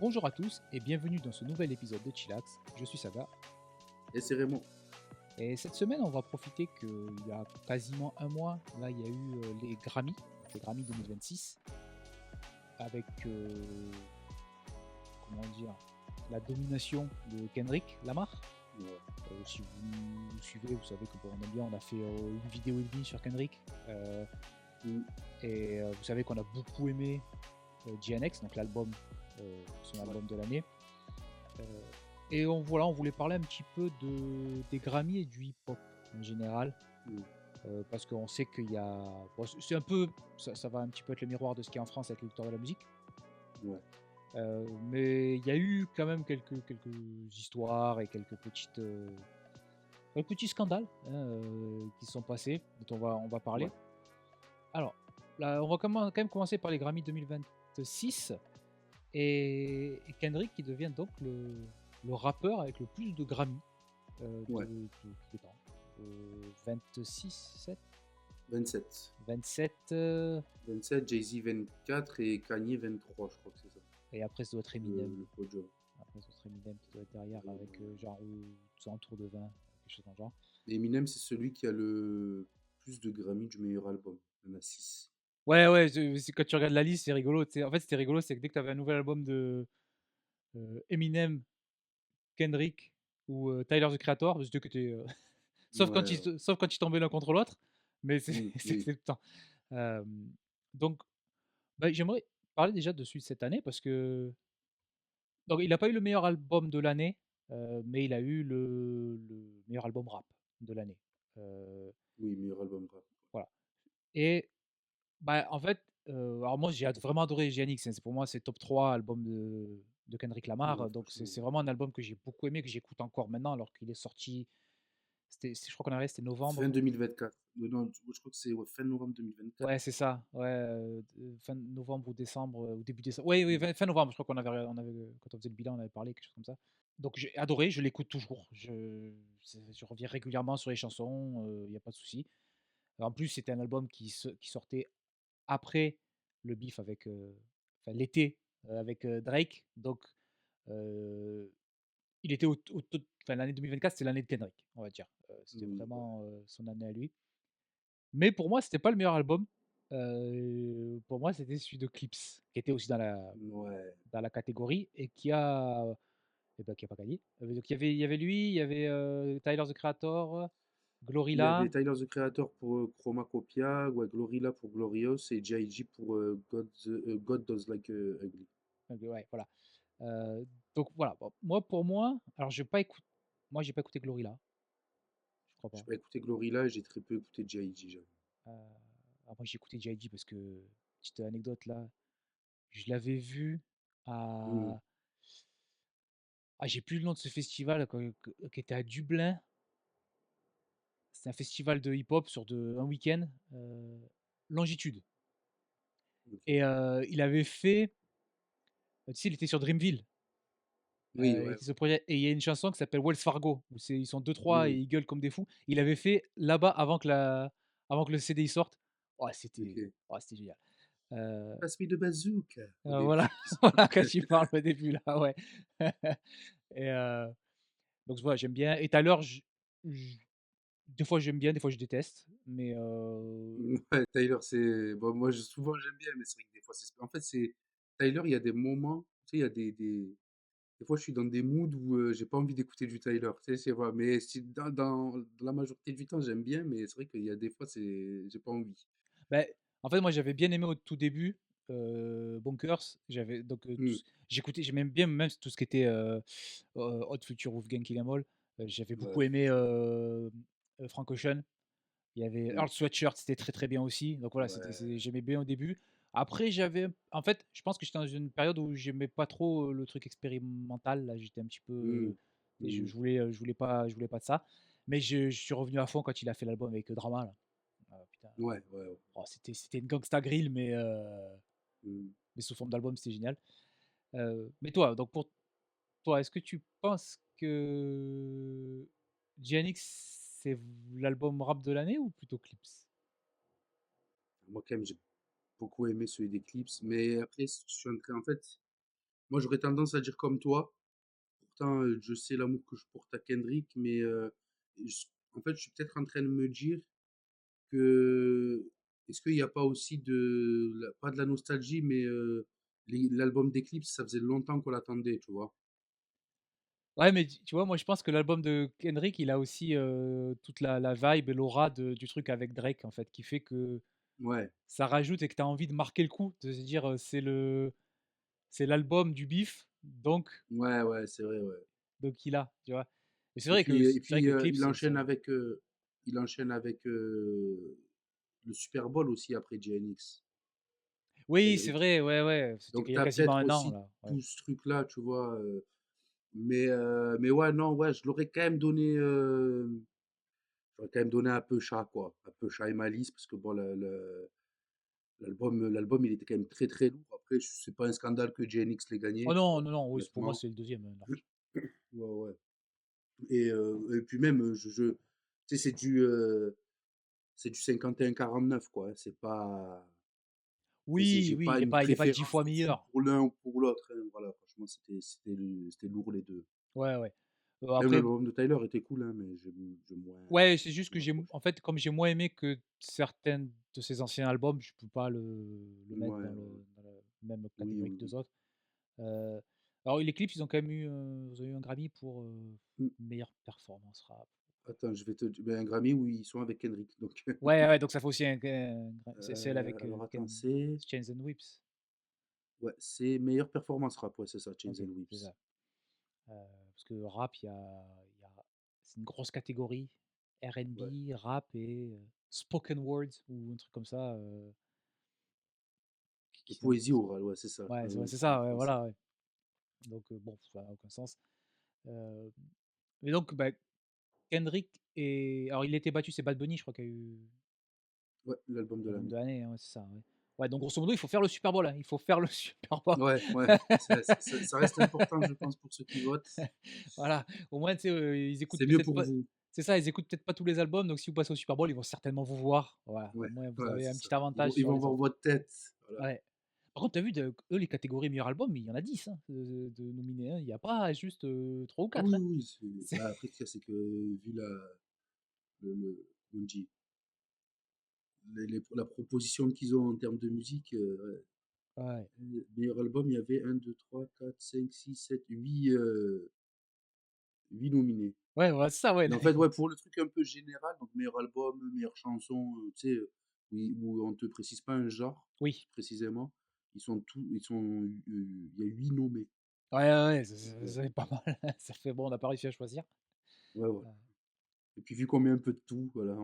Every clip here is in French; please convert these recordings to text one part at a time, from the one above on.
Bonjour à tous et bienvenue dans ce nouvel épisode de Chillax. Je suis Saga Et c'est Raymond. et cette semaine on va profiter qu'il y a quasiment un mois, là il y a eu les Grammy 2026 avec comment dire la domination de Kendrick Lamar. Ouais. Si vous suivez, vous savez qu'on aime bien, on a fait une vidéo et demie sur Kendrick Mm. et vous savez qu'on a beaucoup aimé GNX, donc l'album, son album de l'année. Et on voulait parler un petit peu des Grammy et du hip-hop en général, Mm. parce qu'on sait qu'il y a... bon, c'est un peu... Ça va un petit peu être le miroir de ce qu'il y a en France avec les victoires de la musique. Ouais. Mais il y a eu quand même quelques histoires et quelques petits scandales qui sont passés, dont on va parler. Ouais. Alors, là, on va quand même commencer par les Grammy 2026 et Kendrick qui devient donc le rappeur avec le plus de Grammy Ouais. de tous les temps. 26, 7, 27. 27, 27, Jay-Z 24 et Kanye 23, je crois que c'est ça. et après ça doit être Eminem. Le podium. Après ça doit être Eminem qui doit être derrière avec genre tout autour de 20, quelque chose dans le genre. Eminem, c'est celui qui a le plus de Grammy du meilleur album. Il y en a 6. Ouais, quand tu regardes la liste, c'est rigolo. En fait, c'était rigolo, c'est que dès que tu avais un nouvel album de Eminem, Kendrick ou Tyler the Creator, c'était que Ouais. sauf quand ils tombaient l'un contre l'autre, mais c'était Oui. tout le temps. Euh, donc, bah, j'aimerais parler déjà de celui de cette année parce que donc il n'a pas eu le meilleur album de l'année, mais il a eu le meilleur album rap de l'année. Euh, Oui, meilleur album rap. voilà. Et bah, en fait, alors moi j'ai vraiment adoré GNX, hein, pour moi c'est top 3 album de Kendrick Lamar, Ouais, donc franchement. c'est vraiment un album que j'ai beaucoup aimé, que j'écoute encore maintenant alors qu'il est sorti, je crois qu'on avait, c'était Fin novembre. 2024. Non, je crois que c'est fin novembre 2024. Ouais, c'est ça. Ouais, fin novembre ou décembre, ou début décembre. Oui, oui, fin novembre, je crois quand on faisait le bilan, on avait parlé, quelque chose comme ça. Donc j'ai adoré, je l'écoute toujours. Je reviens régulièrement sur les chansons, il n'y a pas de souci. En plus, c'était un album qui sortait après le beef avec, enfin l'été avec Drake. Donc euh, il était enfin, l'année 2024, c'était l'année de Kendrick, on va dire. C'était Ouais. vraiment son année à lui. Mais pour moi, c'était pas le meilleur album. Pour moi, c'était celui de Clips, qui était aussi Ouais. dans la catégorie et qui a pas gagné. Donc il y avait lui, il y avait Tyler the Creator, Il y Glorilla. avait Tyler the Creator pour Chromacopia, ouais, Glorilla pour Glorious et J.I.G pour God Does Like Ugly. Ouais, voilà. Euh, donc voilà. Bon, pour moi, alors j'ai pas écouté Glorilla, je crois J'ai pas. pas écouté Glorilla et j'ai très peu écouté J.I.G. j'avoue. Euh, alors moi j'ai écouté J.I.G parce que petite anecdote là, je l'avais vu Hmm. à j'ai plus le nom de ce festival qui était à Dublin. C'était un festival de hip-hop sur un week-end, Longitude. Ok. Et il avait fait, tu sais, il était sur Dreamville. Oui, Il ouais. était sur le projet, et il y a une chanson qui s'appelle Wells Fargo, où ils sont deux trois et Hmm. ils gueulent comme des fous. Il avait fait là-bas avant que le CDI sorte. Ouais, Ok. c'était génial. Euh, Passe me de bazooka au voilà, début. voilà, quand tu parles au début, là, ouais. Et donc, voilà, j'aime bien. Et tout à l'heure, des fois j'aime bien, des fois je déteste. Mais Ouais, Tyler, c'est. Bon, moi, souvent, j'aime bien, mais c'est vrai que des fois, c'est. En fait, c'est. Tyler, il y a des moments, tu sais, il y a des fois, je suis dans des moods où j'ai pas envie d'écouter du Tyler. Tu sais, voilà. Mais si, dans la majorité du temps, j'aime bien, mais c'est vrai qu'il y a des fois, j'ai pas envie. ben, en fait, moi, j'avais bien aimé au tout début Bonkers. Hmm. J'aimais bien même tout ce qui était Hot Future Wolfgang Kill 'Em All. J'avais Ouais, beaucoup aimé franchement. Frank Ocean. Il y avait Hmm. Earl Sweatshirt, c'était très très bien aussi. Donc voilà, Ouais. j'aimais bien au début. Après, en fait, je pense que j'étais dans une période où j'aimais pas trop le truc expérimental. Là, j'étais un petit peu, Hmm. je, Hmm. je voulais pas de ça. Mais je suis revenu à fond quand il a fait l'album avec Drama là. Ah, putain. Ouais, ouais, ouais. Oh, c'était une gangsta grill, Hmm. mais sous forme d'album, c'était génial. Mais toi, donc pour toi, est-ce que tu penses que GNX c'est l'album rap de l'année ou plutôt Clips? Moi, quand même, j'ai beaucoup aimé celui d'Eclipse, mais après, je suis en train, en fait. moi, j'aurais tendance à dire comme toi. Pourtant, je sais l'amour que je porte à Kendrick, mais en fait, je suis peut-être en train de me dire que est-ce qu'il n'y a pas aussi pas de la nostalgie, mais l'album d'Eclipse, ça faisait longtemps qu'on l'attendait, tu vois. Ouais, mais tu vois, moi je pense que l'album de Kendrick, il a aussi toute la vibe et l'aura du truc avec Drake, en fait, qui fait que Ouais, ça rajoute et que tu as envie de marquer le coup, de se dire c'est l'album du bif, ouais, ouais, c'est vrai, ouais. donc il a, tu vois. Et Et c'est vrai puis que le clip, il enchaîne avec le Super Bowl aussi après GNX, oui, c'est Kendrick. vrai, ouais, ouais, c'était Donc, qu'il y tu a as quasiment peut-être un an, aussi là. Ouais. tout ce truc-là, tu vois. Mais ouais, non, ouais, je l'aurais quand même donné. J'aurais quand même donné un peu chat, quoi. Un peu chat et malice, parce que bon, l'album, il était quand même très très lourd. Après, c'est pas un scandale que GNX l'ait Oh gagné, non, non, non, oui, pour moi, honnêtement. c'est le deuxième, large. Ouais, ouais. Et puis même, tu sais, c'est du 51-49, quoi, hein. C'est pas. Oui, J'ai oui, pas une il est pas 10 préférence fois de fou meilleur. pour l'un ou pour l'autre, hein. Voilà, franchement, c'était lourd les deux. Ouais, ouais. Même Après, l'album de Tyler était cool, hein, mais j'ai ouais, c'est juste que moins accroché. en fait, comme j'ai moins aimé que certains de ses anciens albums, je peux pas le mettre Ouais, ouais. dans la même Oui, catégorie que oui, oui. 2 autres. Heu, alors les clips, ils ont quand même eu, ils ont eu un Grammy pour, Mmh. meilleure performance rap. Attends, je vais te di ben, un Grammy où ils sont avec Kendrick, donc Ouais, ouais, donc ça fait aussi c'est celle avec, alors attends, Ken c'est Chains and Whips. ouais, c'est meilleure performance rap, ouais, c'est ça, Chains OK, and c'est Whips. ça. Parce que rap, il y a c'est une grosse catégorie, Ouais. R&B, rap et spoken words ou un truc comme ça, Et qui poésie orale, ouais, c'est ça, ouais, c'est en ça, ouais, français. voilà, ouais. Donc bon, ça n'a aucun sens. Heu, mais donc bah, Kendrick et alors il a été battu, c'est Bad Bunny, je crois, qui a eu Ouais, l'album de l'album l'année. de l'année, hein, ouais, c'est ça, ouais. Ouais, donc grosso modo, il faut faire le Super Bowl, hein, il faut faire le Super Bowl. Ouais, ouais, ça reste important, je pense, pour ceux qui votent. Voilà, au moins, tu sais, ils écoutent C'est mieux peut-être pour pas vous. c'est ça, ils écoutent peut-être pas tous les albums, donc si vous passez au Super Bowl, ils vont certainement vous voir. Voilà, au Ouais, moins vous voilà, avez c'est un ça. petit avantage Ils sur vont les voir autres. votre tête, voilà. Ouais. Par contre, tu as vu eux, les catégories meilleur album, il y en a 10 hein, de nominés, hein. Il y a pas juste, 3 ou Ah 4 oui, hein. oui, oui, C'est bah, après, ce qu'il y a, c'est que vu comment on dit, la proposition qu'ils ont en termes de musique, ouais. ouais. Meilleur album, il y avait un 2 3 4 5 6 7 8 8 nominés. Ouais, voilà, c'est ça, ouais. Et en fait, ouais, pour le truc un peu général, donc meilleur album, meilleure chanson, tu sais, où on te précise pas un genre Oui. précisément, il y a 8 nommés. Ouais, ouais, ouais, Donc, c'est pas mal. Ça fait bon, on n'a pas réussi à choisir. ouais, ouais. Heu, Et puis vu qu'on met un peu de tout, voilà,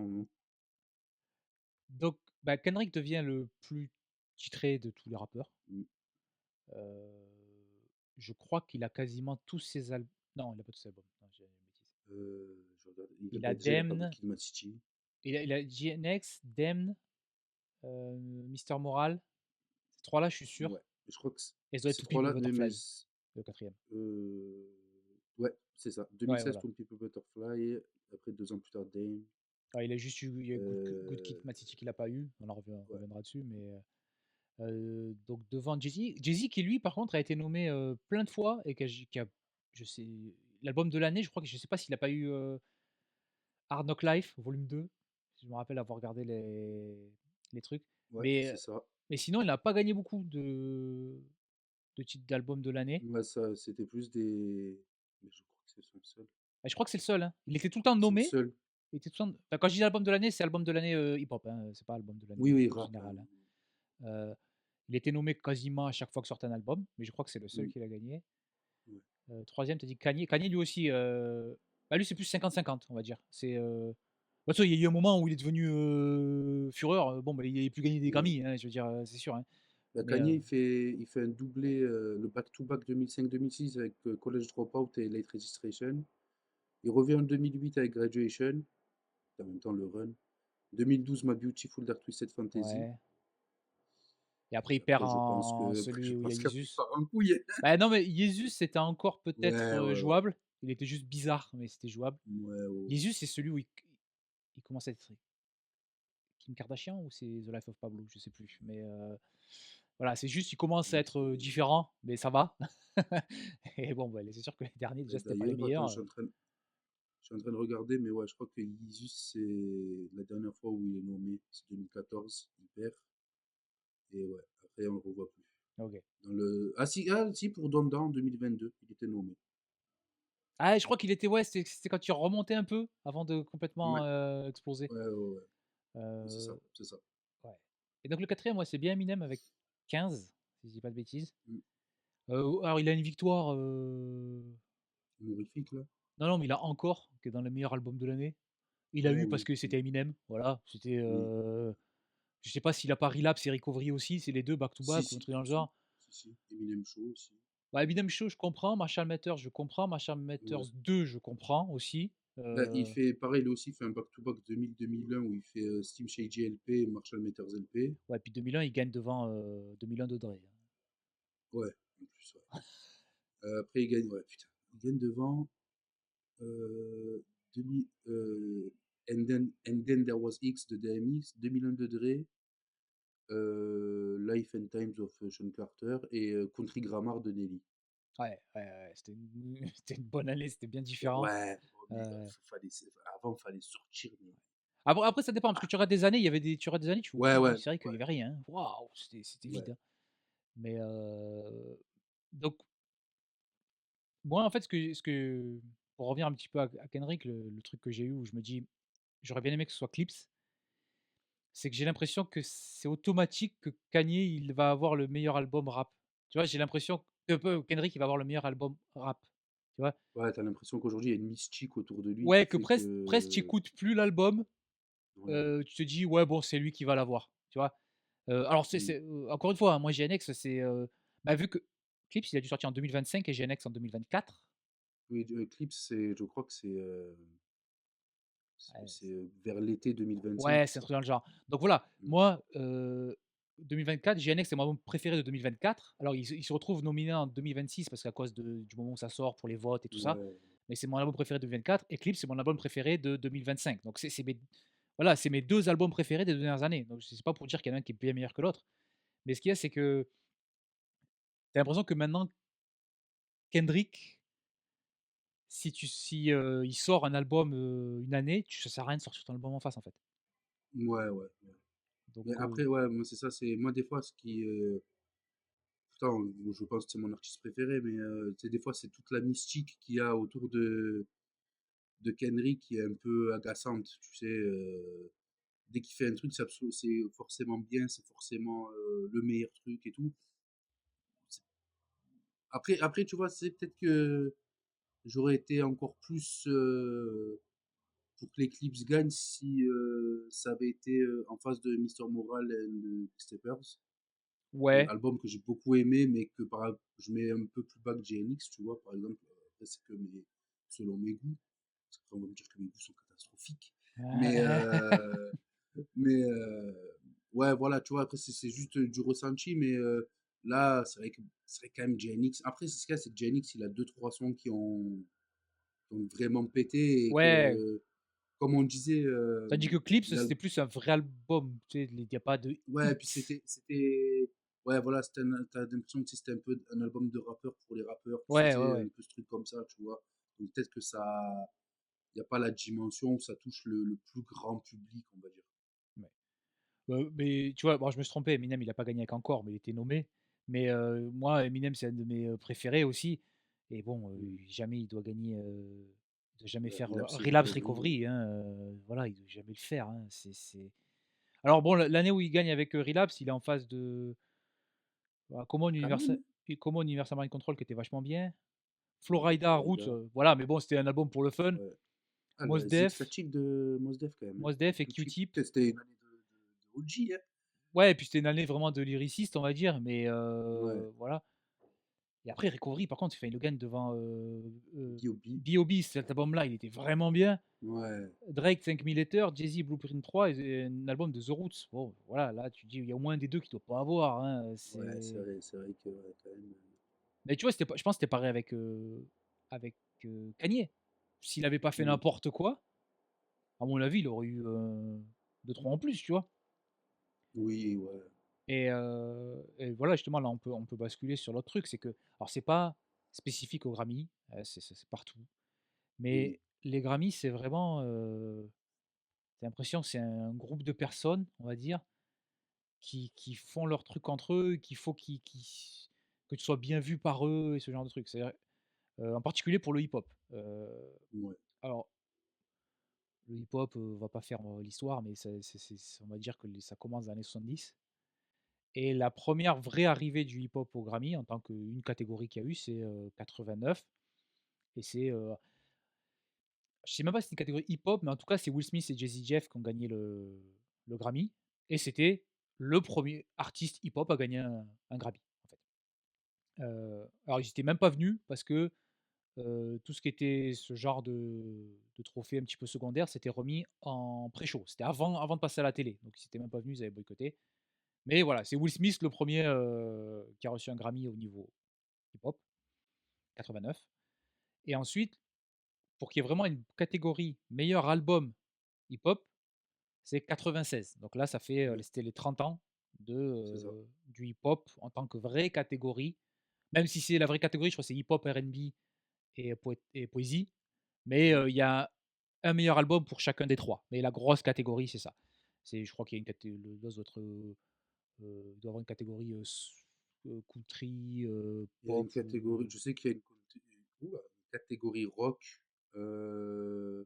donc bah, Kendrick devient le plus titré de tous les rappeurs. mmh, Je crois qu'il a quasiment tous ses albums. Non, il a pas tous ses albums. Non, j'ai une bêtise. je regarde, Il a bah, déjà il a pas Good Damned, Kid, Mad City. il a GNX, Damned, Mister Moral. Ces 3 là, je suis Ouais, sûr. je crois que Et The ces To Pimp a 3-là, Butterfly, le quatrième. ouais, c'est ça. Ouais, 2016, voilà. To the People Butterfly, après 2 ans plus tard, Dame. Ouais, il a juste eu il y a Good Kid, Euh, Mad City qu'il a pas eu. On ouais. reviendra dessus, mais donc devant Jay-Z. Jay-Z qui lui, par contre, a été nommé, plein de fois et qui a je sais l'album de l'année, je crois que je sais pas s'il a pas eu, Hard Knock Life volume 2. Je me rappelle avoir regardé les trucs. Ouais, Mais, c'est ça. mais sinon, il n'a pas gagné beaucoup de titres d'album de l'année. Ouais, ça, c'était plus des. Mais je crois que c'est son seul. Et je crois que c'est le seul, hein. Il était tout le temps C'est le nommé. seul. Il était tout le temps... Enfin, quand je dis album de l'année, c'est album de l'année hip-hop, hein, c'est pas album de Oui, l'année oui, en rap, hein. général, hein. Euh, il était nommé quasiment à chaque fois que sortait un album, mais je crois que c'est le seul Mm, qui l'a gagné. ouais. Troisième, tu as dit Kanye. Kanye, lui aussi, bah, lui, c'est plus 50-50, on va dire. C'est. Bah, tu vois, il y a eu un moment où il est devenu fureur. Bon, bah, il a plus gagné des Ouais. Grammy, hein, je veux dire, c'est sûr, hein. Bah, Mais Kanye, il fait un doublé, le back-to-back 2005-2006 avec College Dropout et Late Registration. Il revient en 2008 avec Graduation, en même temps le run. 2012, My Beautiful Dark Twisted Fantasy. ouais. Et après, il perd Après, en après, je celui où il y a pense qu'après, il Jesus. part en couille. Bah non, mais Jesus, c'était encore peut-être Ouais, ouais, ouais. jouable. Il était juste bizarre, mais c'était jouable. Ouais, ouais. Jesus, c'est celui où il commence à être Kim Kardashian ou c'est The Life of Pablo, je sais plus. Mais Voilà, c'est juste, il commence à Donc être, c'est différent, mais ça va. Et bon, bah, c'est sûr que les derniers, déjà, c'était pas les d'ailleurs, attends, meilleurs, je suis en train de regarder, mais ouais, je crois que Isus, c'est la dernière fois où il est nommé, c'est 2014, il perd, et ouais, après on le revoit plus. OK. Ah si, pour Donda en 2022, il était nommé. Ah, je crois qu'il était ouais, c'était quand il remontait un peu avant de Ouais, complètement, exploser. ouais, ouais, ouais. C'est ça, Heu, c'est ça. ouais. Et donc le quatrième, ouais, c'est bien Eminem avec 15, si je dis pas de bêtises. Mm. Alors il a une victoire, Honorifique, là. non, non, mais il a Encore, qui est dans le meilleur album de l'année. Il a Ouais, eu parce oui, que oui, c'était Eminem, voilà, c'était, oui. je sais pas s'il a pas Relapse et Recovery aussi, c'est les 2 back to Si, back ou un si, truc dans le si, si, genre. si, si. Eminem Show aussi. Bah, Eminem Show, je comprends, Marshall Mathers, je comprends, Marshall Ouais. Mathers 2, je comprends aussi, Bah, il fait pareil, lui aussi, il fait un back-to-back 2000-2001 où il fait Steam Shady LP et Marshall Mathers LP. ouais, puis 2001, il gagne devant, 2001 de Dre, hein. Ouais, en plus, ouais. Après, il gagne, ouais, putain. Il gagne devant euh, 2000, and then There Was X de DMX, 2001 de Dre, Life and Times of Sean Carter et Country Grammar de Nelly. Ouais, ouais, ouais, c'était une c'était une bonne année, c'était bien différent. Ouais, oh, mais Heu, avant, il fallait sortir. après ça dépend parce que tu auras des années, il y avait des tu auras des années, tu Ouais, ouais, c'est vrai qu'il ouais, y avait rien, hein. Waouh, c'était ouais. vide, hein. Mais donc moi, en fait, ce que pour revenir un petit peu à Kendrick, le truc que j'ai eu où je me dis: «J'aurais bien aimé que ce soit Clips», c'est que j'ai l'impression que c'est automatique que Kanye, il va avoir le meilleur album rap. Tu vois? J'ai l'impression que Kendrick, il va avoir le meilleur album rap, tu vois? Ouais, t'as l'impression qu'aujourd'hui, il y a une mystique autour de lui qui Ouais, que fait presque tu que. écoutes plus l'album, Ouais. tu te dis: «Ouais, bon, c'est lui qui va l'avoir», tu vois? Alors Mm. encore une fois, hein, moi GNX, c'est, bah, vu que Clips, il a dû sortir en 2025 et GNX en 2024. Oui, Eclipse, je crois que Ouais, c'est vers l'été 2025 ouais, qui c'est un sort. truc dans le genre. Donc voilà, Mm. moi, 2024, GNX, c'est mon album préféré de 2024. Alors il se retrouve nominé en 2026 parce qu'à cause du moment où ça sort pour les votes et tout ça, Ouais, mais c'est mon album préféré de 2024. Eclipse, c'est mon album préféré de 2025. Donc c'est mes voilà, c'est mes 2 albums préférés des 2 dernières années. Donc c'est pas pour dire qu'il y en a un qui est bien meilleur que l'autre. Mais ce qu'il y a, c'est que tu as l'impression que maintenant Kendrick, il sort un album, une année, ça sert à rien de sortir ton album en face, en fait. ouais, ouais, ouais. Donc Mais après, ouais, moi, c'est ça, c'est moi, des fois, ce qui. Pourtant, je pense que c'est mon artiste préféré, mais tu sais, des fois, c'est toute la mystique qu'il y a autour de Kendrick qui est un peu agaçante, tu sais. Dès qu'il fait un truc, c'est forcément bien, c'est forcément le meilleur truc et tout. Après, tu vois, c'est peut-être que j'aurais été encore plus pour que l'Eclipse gagne si ça avait été en face de Mister Moral et de Steppers. ouais, Album que j'ai beaucoup aimé, mais que je mets un peu plus bas que GNX, tu vois, par exemple. Après, c'est que selon mes goûts. Parce qu'après, on va me dire que mes goûts sont catastrophiques. Mais, mais ouais, voilà, tu vois, après, c'est juste du ressenti, mais là, c'est vrai quand même GNX. Après, c'est ce qu'il y a, c'est que GNX, il a deux, trois sons qui ont vraiment pété et ouais. que, comme on disait, Tandis que Clips, l'al- c'était plus un vrai album, tu sais, il y a pas de ouais, puis hits. ouais, voilà, t'as l'impression que c'était un peu un album de rappeur pour les rappeurs, tu Ouais, ouais, sais, un ouais. peu ce truc comme ça, tu vois. Donc peut-être que il n'y a pas la dimension où ça touche le plus grand public, on va dire. Ouais. Mais tu vois, bon, je me suis trompé, Eminem, il a pas gagné avec Encore, mais il était nommé. Mais moi, Eminem, c'est un de mes, préférés aussi. Et bon, Mm. jamais il doit gagner, il doit jamais Ouais, faire, Relapse et Relapse Recovery, Recovery, hein, voilà, il doit jamais le faire, hein. Alors bon, l'année où il gagne avec, Relapse, il est en face de, bah, quand même. Common Universal Mind Control qui était vachement bien. Ouais, Florida, Roots, Florida. voilà, mais bon, c'était un album pour le fun. Ouais. Ah, Mos The Def Ecstatic de Mos Def, quand même, hein. Mos Def et Q-Tip, Q-Tip. c'était une année de OG, hein. Ouais, et puis c'était une année vraiment de lyriciste, on va dire, mais Ouais. voilà. Et après Recovery, par contre, enfin, il le gagne devant, B.O.B. B.O.B. Cet album-là, il était vraiment bien. Ouais. Drake, 5000 Letters, Jay-Z, Blueprint 3 et un album de The Roots. Bon, voilà, là, tu dis, il y a au moins un des 2 qui doit pas avoir, hein, Ouais, c'est c'est vrai que, ouais, quand même. mais tu vois, je pense que c'était pareil avec, Kanye. S'il avait pas fait Mm. n'importe quoi, à mon avis, il aurait eu, 2-3 en plus, tu vois? Oui, ouais. Et voilà, justement, là, on peut basculer sur l'autre truc, c'est que alors c'est pas spécifique aux Grammy, c'est partout, Oui, mais les Grammy, c'est vraiment, tu l'impression que c'est un groupe de personnes, on va dire, qui font leur truc entre eux, qu'il faut que tu sois bien vu par eux et ce genre de trucs. C'est-à-dire, en particulier pour le hip-hop. ouais, Alors le hip-hop, on va pas faire, l'histoire, mais on va dire que les ça commence dans les années 70 et la première vraie arrivée du hip-hop au Grammy en tant qu'une catégorie qu'il y a eu, c'est, 89 et c'est, je sais même pas si c'est une catégorie hip-hop, mais en tout cas, c'est Will Smith et Jay-Z Jeff qui ont gagné le Grammy et c'était le premier artiste hip-hop à gagner un Grammy, en fait. Alors ils étaient même pas venus parce que, tout ce qui était ce genre de trophée un petit peu secondaire, c'était remis en pré-show. C'était avant de passer à la télé, donc ils étaient même pas venus, ils avaient boycotté. Mais voilà, c'est Will Smith le premier qui a reçu un Grammy au niveau hip-hop, 89 et ensuite, pour qu'il y ait vraiment une catégorie meilleur album hip-hop, c'est 96. Donc là, ça fait, ouais, c'était les 30 ans c'est ça. du hip-hop en tant que vraie catégorie, même si c'est la vraie catégorie, je crois que c'est hip-hop, R&B et poésie. Mais, Ouais. il y a un meilleur album pour chacun des 3. Mais la grosse catégorie, c'est ça. Je crois qu'il y a une caté le 2 autres, il doit y avoir une catégorie, country, Il y a une pop catégorie, ou je sais qu'il y a oula, une catégorie rock. euh,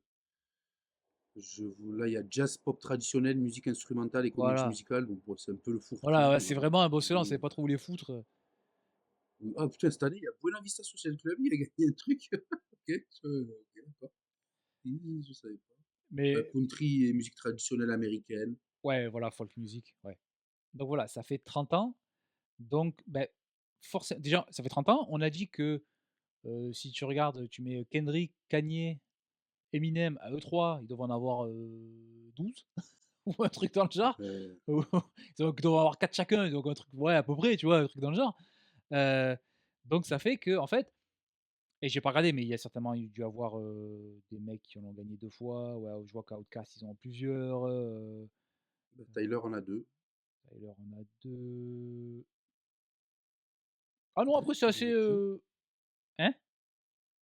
là, il y a jazz, pop traditionnel, musique instrumentale et comédie voilà. musicale. Donc, bon, c'est un peu le Voilà, ouais, fourre-tout. c'est vraiment un bosselant, on Mais, sait pas trop où les foutre, ah putain, cette année, il y a Buena Vista Social Club, il a gagné un truc. Ok, ok, d'accord. Je savais pas. mais Country et musique traditionnelle américaine. ouais, voilà, folk music, ouais. Donc voilà, ça fait 30 ans. Donc, beh, forcé déjà, ça fait 30 ans. On a dit que, si tu regardes, tu mets Kendrick, Kanye, Eminem à eux 3, ils doivent en avoir, 12 ou un truc dans le genre. Euh, Ou ils doivent en avoir 4 chacun, donc un truc ouais, à peu près, tu vois? Un truc dans le genre. Heu, donc ça fait que en fait et j'ai pas regardé, mais il y a certainement eu dû avoir, des mecs qui en ont gagné 2 fois. Ouais, je vois qu'Outkast, ils en ont plusieurs, Tyler en a deux. Tyler en a 2. Ah non, après Drake, c'est il en assez, a qu'un. hein?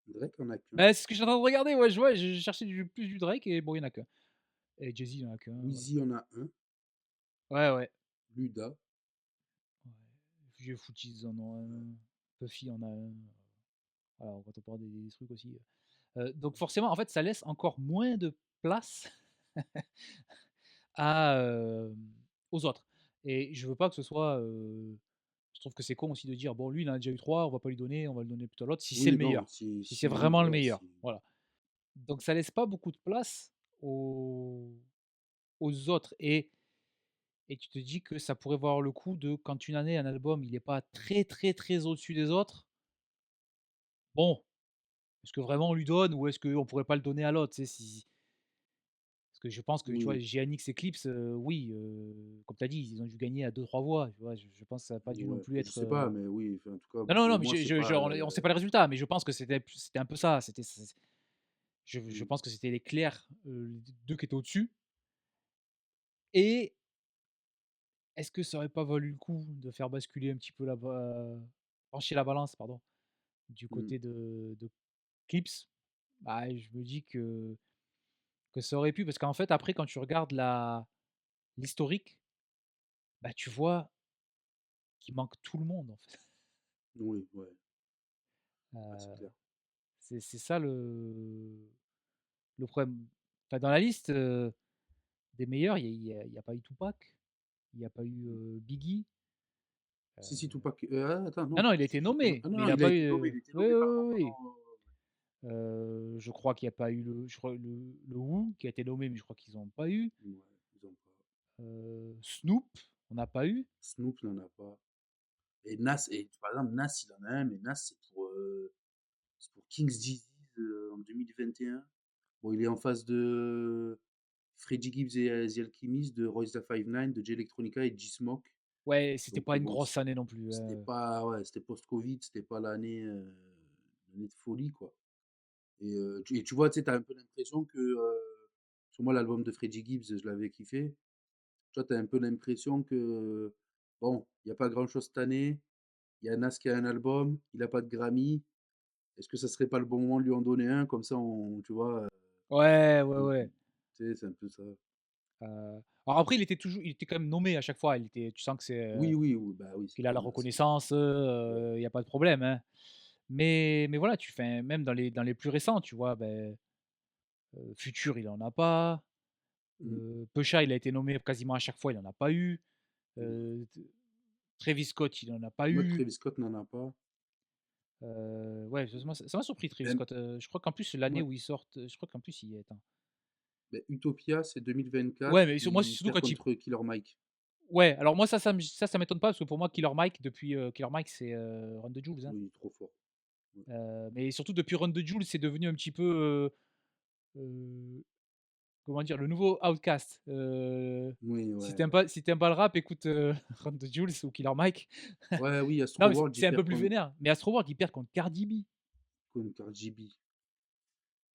Drake en a qu'un. Bah, c'est ce que j'étais en train de regarder, ouais, je vois, j'ai cherché du Drake et bon, il y en a qu'un. Et Jay-Z, il en a qu'un, voilà. Weezy en a un. Ouais, ouais. Luda. Ouais. Vieux Footies, ils en ont un. Puffy en a un. Voilà, quand on parle des trucs aussi. Donc forcément, en fait, ça laisse encore moins de place à, aux autres. Et je veux pas que ce soit, je trouve que c'est con aussi de dire: «Bon, lui, il en a déjà eu 3, on va pas lui donner, on va le donner plutôt à l'autre», si c'est le Oui, non, meilleur. Si c'est vraiment le ouais, meilleur, voilà. Donc ça laisse pas beaucoup de place aux autres et tu te dis que ça pourrait valoir le coup de quand une année, un album, il est pas très, très, très au-dessus des autres, bon, est-ce que vraiment on lui donne ou est-ce qu'on pourrait pas le donner à l'autre? Tu sais, si parce que je pense que, tu vois, oui, GNX Eclipse, oui, comme tu as dit, ils ont dû gagner à deux trois voix, tu vois? Je pense que ça a pas dû non ouais, plus je être, sais pas, mais oui, enfin, en tout cas, non, non, non, pour mais moi, c'est on sait pas les résultats, mais je pense que c'était un peu ça, je mm, pense que c'était les clairs, les 2 qui étaient au-dessus et est-ce que ça aurait pas valu le coup de faire basculer un petit peu pencher la balance, pardon, du mm, côté de Clips? Bah, je me dis que ça aurait pu parce qu'en fait, après, quand tu regardes l'historique, bah, tu vois qu'il manque tout le monde, en fait. oui, ouais, ah, c'est Heu, clair. c'est ça le problème. Enfin, dans la liste, des meilleurs, il y a pas eu Tupac, il y a pas eu, Mm. Biggie. Si, si, Heu, Tupac. Attends, non, non, non, il a été nommé, ah non, mais il non, a il a pas été eu, nommé, oui, pardon, oui, oui, pardon. oui. Je crois qu'il y a pas eu je crois le Who qui a été nommé, mais je crois qu'ils ont pas eu. Ouais, ils ont pas. Snoop, on n'a pas eu. Snoop n'en a pas. Et Nas, et par exemple, Nas, il en a un, mais Nas, c'est pour King's Disease en 2021. Bon, il est en face de Freddie Gibbs et The Alchemist, de Royce da 59, de Jay Electronica et de G-Smoke. Ouais, c'était Donc pas une bon, grosse année non plus, c'était pas, ouais, c'était post-Covid, c'était pas l'année de folie, quoi. Et tu vois, tu sais, t'as un peu l'impression que, sur moi, l'album de Freddie Gibbs, je l'avais kiffé. Tu vois, t'as un peu l'impression que bon, il y a pas grand-chose cette année. Il y a Nas qui a un album, il a pas de Grammy. Est-ce que ça serait pas le bon moment de lui en donner un? Comme ça, on tu vois, Ouais, ouais, on ouais. tu sais, c'est un peu ça. Alors après, il était quand même nommé à chaque fois. Tu sens que Oui, oui, oui, bah, oui, c'est qu'il a la normal, c'est reconnaissance, ouais. il y a pas de problème, hein. Mais voilà, tu fais même dans les plus récents, tu vois, Future, il en a pas. Mmh, Pusha, il a été nommé quasiment à chaque fois, il en a pas eu. ouais. T Travis Scott, il en a pas Moi, eu. Travis Scott n'en a pas. Ouais, ça m'a surpris Travis Même Scott, je crois qu'en plus l'année ouais, où ils sortent, je crois qu'en plus il y est, attends. beh, Utopia, c'est Ouais, 2024, mais moi, c'est il surtout perd quand il contre Killer Mike. ouais, alors moi ça m'étonne pas parce que pour moi Killer Mike depuis, Killer Mike c'est, Run the Jewels, hein. Oui, trop fort. Ouais. Mais surtout depuis Run the Jewels, c'est devenu un petit peu, comment dire? Le nouveau Outkast. Oui, Si ouais, tu aimes ouais. pas si tu aimes pas le rap, écoute, Run the Jewels ou Killer Mike. Ouais, oui, Non, Astro mais World, il c'est un peu perd plus vénère. Mais Astroworld, il perd contre Cardi B. contre Cardi B.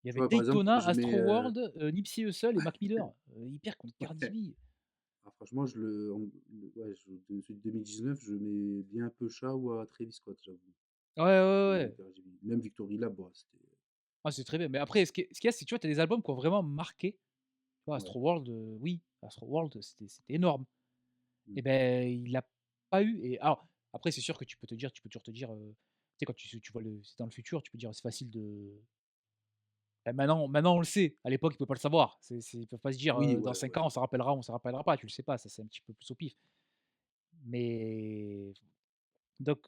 Il y Tu avait vois, par exemple, Daytona, je mets, Astroworld, Nipsey Hussle et Mac Miller. Il perd contre Cardi ouais, B. ah franchement, je le en le ouais, je de celui de 2019, je mets bien Pusha ou à Travis Scott, j'avoue. Ouais, ouais, Devant ouais. Cardi B. Même Victory Lab, bah, c'était Ah, c'est très bien. Mais après, ce qu'il y a, c'est que tu vois, tu as des albums qui ont vraiment marqué. Tu vois, ouais. Astroworld, oui, Astroworld, c'était énorme. Mmh. Et ben, il a pas eu. Et alors, après, c'est sûr que tu peux toujours te dire, tu sais, quand tu vois c'est dans le futur, tu peux dire, c'est facile de. Maintenant, on le sait. À l'époque, ils ne peuvent pas le savoir. Ils peuvent pas se dire, Oui, dans ouais, 5 ouais. ans, on s'en rappellera, on s'en rappellera pas. Tu le sais pas. Ça, c'est un petit peu plus au pif. Mais donc,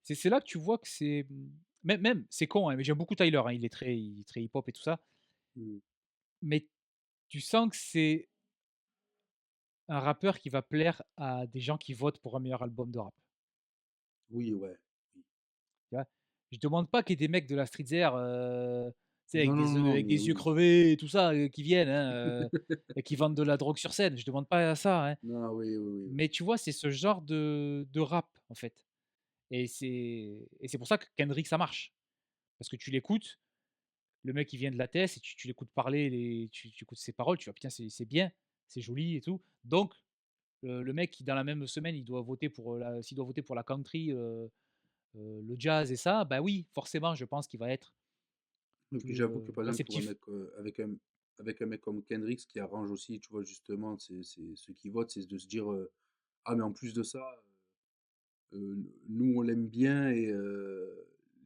c'est là que tu vois que c'est même c'est con, hein, mais j'aime beaucoup Tyler, hein, il est très hip-hop et tout ça, Mmh. mais tu sens que c'est un rappeur qui va plaire à des gens qui votent pour un meilleur album de rap, Oui, ouais. Oui. tu vois? Je demande pas qu'il y ait des mecs de la street Zer, tu sais Non, non, non, non, avec mais des yeux oui. crevés et tout ça, qui viennent, hein, et qui vendent de la drogue sur scène. Je demande pas à ça, hein, Non, oui, oui, oui, oui. mais tu vois, c'est ce genre de rap, en fait, et c'est pour ça que Kendrick, ça marche. Parce que tu l'écoutes. Le mec, il vient de la TS et tu l'écoutes parler, tu écoutes ses paroles, tu vois, putain, c'est bien, c'est joli et tout. Donc, le mec qui, dans la même semaine, il doit voter pour s'il doit voter pour la country, le jazz et ça, bah oui, forcément, je pense qu'il va être Et puis plus j'avoue que par exemple pour un réceptif. mec, avec un mec comme Kendrick, ce qui arrange aussi, tu vois, justement, c'est ceux qui votent, c'est de se dire, «Ah mais en plus de ça, nous on l'aime bien et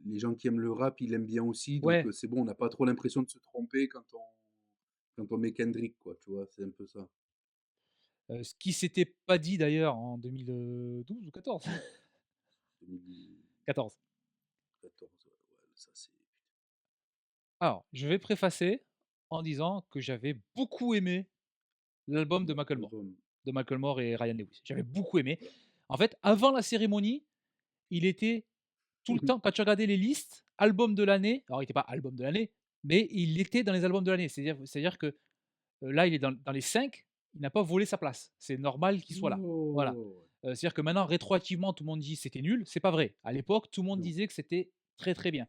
les gens qui aiment le rap, ils l'aiment bien aussi, donc Ouais, c'est bon, on n'a pas trop l'impression de se tromper quand on met Kendrick, quoi», tu vois? C'est un peu ça. ce qui s'était pas dit d'ailleurs en 2012 ou 14. 2014, 14. ouais, ouais, ça c'est Alors, je vais préfacer en disant que j'avais beaucoup aimé l'album de Macklemore, l'album, Et Ryan Lewis. J'avais beaucoup aimé. voilà. En fait, avant la cérémonie, il était tout le temps, quand tu regardais les listes, album de l'année, alors il était pas album de l'année, mais il était dans les albums de l'année. C'est-à-dire que là, il est dans les 5, il n'a pas volé sa place. C'est normal qu'il soit là. Voilà. Oh! C'est-à-dire que maintenant, rétroactivement, tout le monde dit c'était nul. C'est pas vrai. À l'époque, tout le monde Non, disait que c'était très très bien.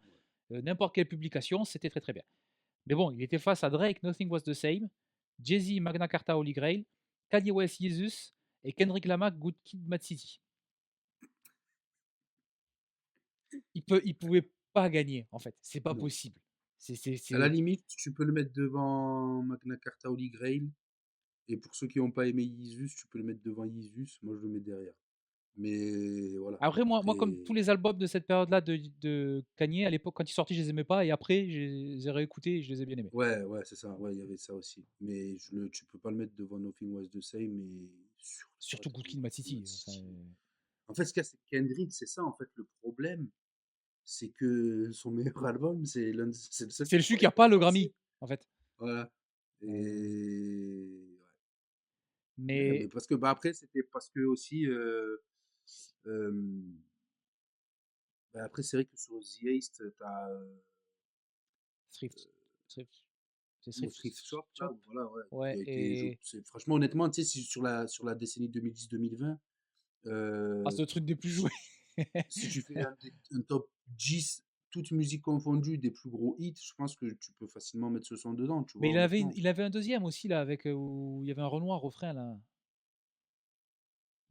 ouais. N'importe quelle publication, c'était très très bien. Mais bon, il était face à Drake, Nothing Was the Same, Jay-Z, Magna Carta, Holy Grail, Kanye West, Jesus et Kendrick Lamar, Good Kid, Mad City. Il pouvait pas gagner, en fait. C'est pas Non. possible. À la C'est limite, tu peux le mettre devant Magna Carta Holy Grail. Et pour ceux qui n'ont pas aimé Yeezus, tu peux le mettre devant Yeezus. Moi, je le mets derrière. Mais voilà. Après, moi, comme tous Après, les albums de cette période-là de Kanye, à l'époque, quand ils sortaient, je les aimais pas, et après, je les ai réécoutés et je les ai bien aimés. ouais, ouais, c'est ça. Ouais, il y avait ça aussi. Mais tu peux pas le mettre devant Nothing Was the Same. Mais surtout pas Surtout Good devant Kid, Mad Mad City. Enfin, City. En fait, ce qu'il y a, c'est que Kendrick, c'est ça, en fait, le problème. C'est que son meilleur album, c'est le seul c'est qui le celui soit qui a pas le récompensé. Grammy, en fait. Voilà. Euh, Et ouais, mais mais parce que bah après, c'était parce que aussi. Euh, Bah, après, c'est vrai que sur The Haste, t'as Thrift, Thrift, c'est mon Thrift Thrift Shop, là, Shop. où voilà, ouais, Ouais, et franchement, honnêtement, tu sais, sur la décennie 2010-2020, ah, c'est le truc des plus joués. si tu fais un top 10, toutes musiques confondues, des plus gros hits, je pense que tu peux facilement mettre ce son dedans, tu Mais vois, honnêtement. il avait un deuxième aussi, là, avec où il y avait un Renoir au refrain, là.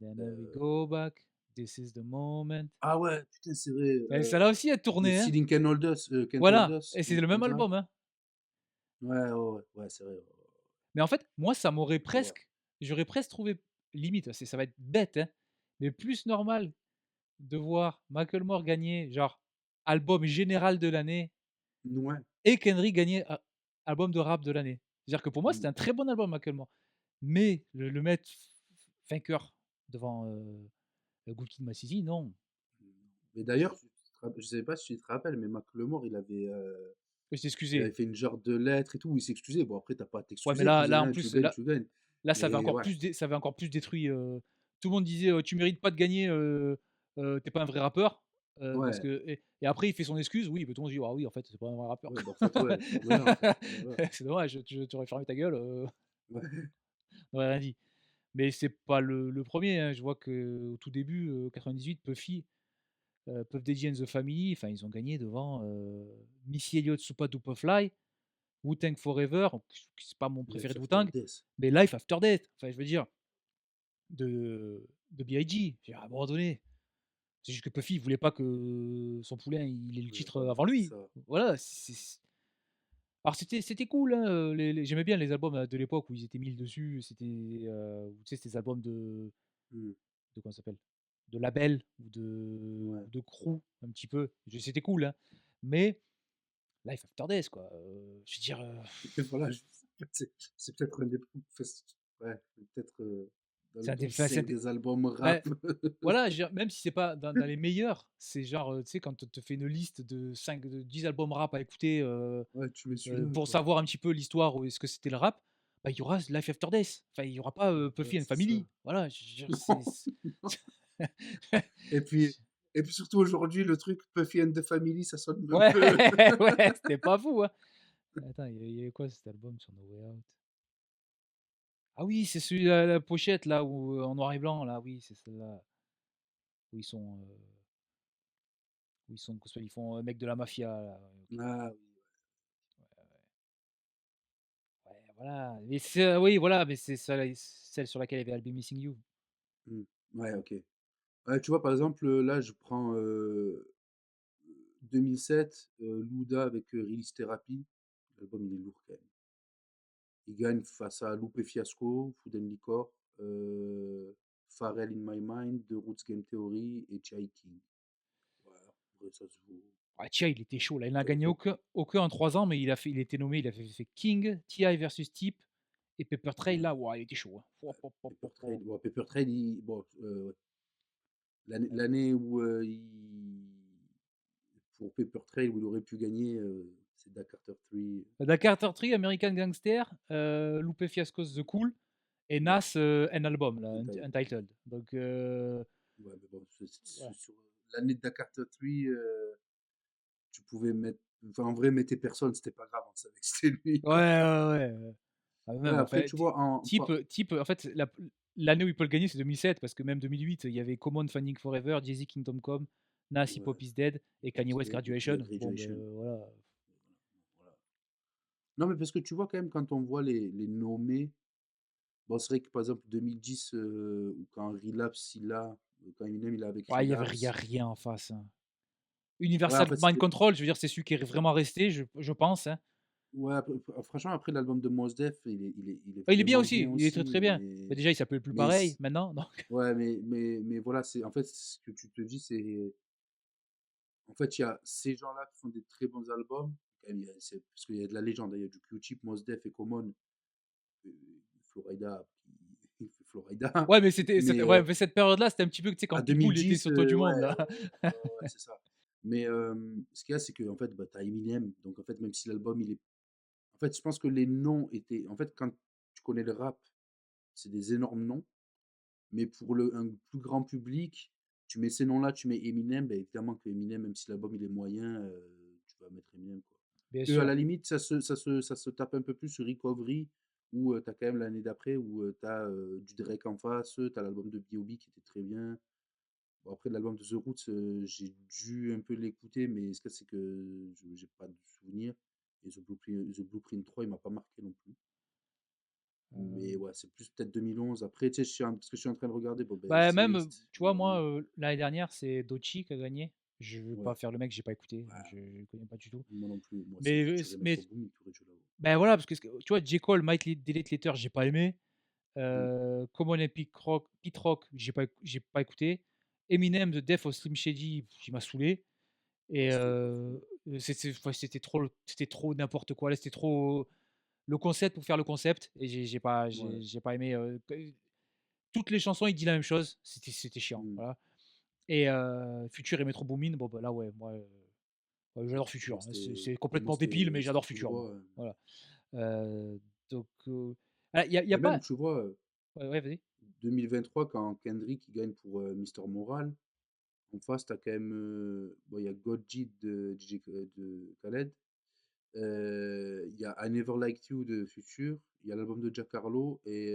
Then we Heu, go back, this is the moment. ah ouais, putain, c'est vrai, Et celle-là aussi, elle The tournait, hein. Ceiling Can't Hold Voilà, Us, et un c'est le truc même comme ça. album, hein. Ouais, ouais, ouais, ouais, c'est vrai, ouais, ouais, Mais en fait, moi, ça m'aurait ouais, ouais. presque j'aurais presque trouvé limite, ça va être bête, hein, mais plus normal de voir Macklemore gagner, genre, album général de l'année Ouais, et Kendrick gagner album de rap de l'année. C'est-à-dire que pour moi, mmh, c'était un très bon album, Macklemore. Mais le mettre vainqueur devant, Good Kid, Mad City, non. mais d'ailleurs, je sais pas si tu te rappelles, mais Macklemore, Il s'est il avait excusé. fait une genre de lettre et tout, où il s'excusait. Bon, après, tu pas à Ouais, mais t'excuser, là, cousin, en hein, plus, tu gagnes. ça avait Mais encore ouais, plus ça avait encore plus détruit, tout le monde disait: «Tu mérites pas de gagner, tu pas un vrai rappeur», parce ouais, que et après il fait son excuse, oui, bah, tout le monde dit: «Ah oui, en fait, c'est pas un vrai rappeur, ouais, quoi». bah, en fait, ouais, voilà, en fait, voilà. C'est dommage, tu aurais fermé ta gueule, Ouais, on aurait rien dit. Mais c'est pas le 1er, hein. Je vois qu'au tout début, 98, Puffy, Puff Daddy and the Family, enfin, ils ont gagné devant, Missy Elliott, Supa Dupa Fly, Wu-Tang Forever, c'est pas mon préféré Life de After Wu-Tang, Death. mais Life After Death, enfin, je veux dire, de B.I.G. Je veux dire, à un moment donné, c'est juste que Puffy, il voulait pas que son poulain, il ait le titre, Voilà, avant c'est lui. ça. Voilà, alors c'était cool, hein, j'aimais bien les albums, de l'époque où ils étaient 1000 dessus, c'était, tu sais, c'était des albums Mmh, comment ça s'appelle? De label ouais. ou de crew un petit peu. C'était cool, hein, mais Life After Death, quoi, je veux dire, Et voilà, c'est peut-être un des plus ouais, peut-être, dans le c'est un des top enfin, c'est un 5 des des albums bah, rap. voilà, je veux dire, même si c'est pas dans les meilleurs, c'est genre, tu sais, quand on te fait une liste de 10 albums rap à écouter, Ouais, tu mets celui-là, pour quoi. savoir un petit peu l'histoire ou est-ce que c'était le rap, bah, il y aura Life After Death. Enfin, il y aura pas, Ouais, Puffy and c'est ça. Family. Voilà, je veux dire, Non, non. Et puis et puis surtout aujourd'hui, le truc Puffy and the Family, ça sonne un Ouais, peu ouais, c'était pas fou, hein. Attends, il y avait quoi cet album sur No Way Out? Ah oui, c'est celui la pochette là où, en noir et blanc là, oui, c'est celle-là, où ils sont, ils font, mec de la mafia là, ouais, OK. ah oui, Ouais, voilà, mais c'est oui, voilà, mais c'est celle sur laquelle il y avait I'll Be Missing You. mmh. Ouais, OK. Ouais, tu vois, par exemple, là, je prends, 2007, Luda avec, Release Therapy. L'album, il est lourd quand même. Il gagne face à Lupe Fiasco, Food and Liquor, Pharrell in My Mind, The Roots Game Theory et Chai King. Voilà, après ça se vaut. Ah T.I. il était chaud là, il n'a Top, gagné top. aucun en 3 ans, mais il était nommé, il a fait King, T.I. versus Tip et Pepper Trail Ouais, là, ouah, il était chaud, hein. Pouah, pouah, pouah, Paper pouah, pouah. Trade. Bon, Paper Trade, bon, ouais. Ouais. L'année où pour Paper Trade, où il aurait pu gagner, c'est Dakar 3. Da Carter 3, American Gangster, Lupe Fiasco's The Cool et Ouais, Nas, un album là, Untitled. Untitled. Donc Ouais, mais bon, ouais. sur l'année de Dakar 3, tu pouvais mettre. Enfin, en vrai, mettre personne, c'était pas grave, on savait que c'était lui, Ouais, quoi. ouais, ouais, ah Ouais, même après, enfin tu vois, Type, en fait, l'année où il peut le gagner, c'est 2007 parce que même 2008, il y avait Common Finding Forever, Jay-Z Kingdom Come, Nas Hip ouais, Hop Is Dead et Kanye West Ouais, Graduation. Bon Graduation. ben voilà. Voilà. Non, mais parce que tu vois, quand même, quand on voit les nommés, bon, c'est vrai que par exemple, 2010, ou quand Relapse, quand Eminem, il est avec Ouais, il y a Relapse. rien en face, hein. Ouais, en Universal fait, Mind c'était. Control, je veux dire, c'est celui qui est vraiment resté, je pense, hein. Ouais, franchement, après l'album de Mos Def, il est Il est bien vraiment bien aussi, il est très, aussi, très bien. Bah, déjà, il s'appelle plus mais, pareil maintenant, donc ouais, mais voilà, c'est en fait ce que tu te dis, c'est en fait il y a ces gens-là qui font des très bons albums. Quand même, parce qu'il y a de la légende, hein, il y a du Q-Tip, Mos Def et Common, euh, Florida, il fait Florida, ouais, mais c'était mais ouais, mais cette période-là, c'était un petit peu, tu sais, quand à Pitbull était 2010, sur Toit du ouais, monde, là. ouais, c'est ça. Mais ce qu'il y a, c'est que en fait, bah, t'as Eminem, donc en fait, même si l'album il est, en fait, je pense que les noms étaient, en fait, quand tu connais le rap, c'est des énormes noms. Mais pour un plus grand public, tu mets ces noms-là, tu mets Eminem, ben évidemment que Eminem, même si l'album il est moyen, tu vas mettre Eminem, quoi. Bien À sûr. la limite, ça se tape un peu plus sur Recovery, où tu as quand même l'année d'après, où tu as du Drake en face, tu as l'album de B.O.B qui était très bien. Bon, après, l'album de The Roots, j'ai dû un peu l'écouter, mais ce que c'est que j'ai pas de souvenir. Et The Blueprint 3, il m'a pas marqué non plus. Mais ouais, c'est plus peut-être 2011. Après, tu sais, parce que je suis en train de regarder, bon, ben, Bah, même, c'est tu vois, moi, l'année dernière, c'est Doechii qui a gagné. Je veux pas ouais, faire le mec, j'ai pas écouté, ouais, je connais pas du tout. moi non plus. Moi, c'est Mais, Future et Metro Boomin qui aurait dû l'avoir. bah, voilà, parce que tu vois, J. Cole, Mike Delete Later, j'ai pas aimé. Mmh. Common et Pete Rock, j'ai pas écouté. Eminem, The Death of Slim Shady, il m'a saoulé. Ouais, Et c'était pas fou. ouais, c'était trop n'importe quoi. Là, c'était trop le concept pour faire le concept. Et Ouais. j'ai pas aimé. Toutes les chansons, il dit la même chose. C'était chiant. Mmh. Voilà. Et Future et Metro Boomin, bon, bah là, ouais, moi, ouais, j'adore Moi, Future, hein. c'était C'est ouais, moi, complètement débile, mais c'était j'adore tout Future, moi. droit, Voilà. Donc, il y a et même, pas. tu vois, Ouais, ouais, vas-y. 2023, quand Kendrick, il gagne pour, Mister Moral, en face, tu as quand même, bon, il y a God G de Khaled, il y a I Never Liked You de Future, il y a l'album de Jack Harlow et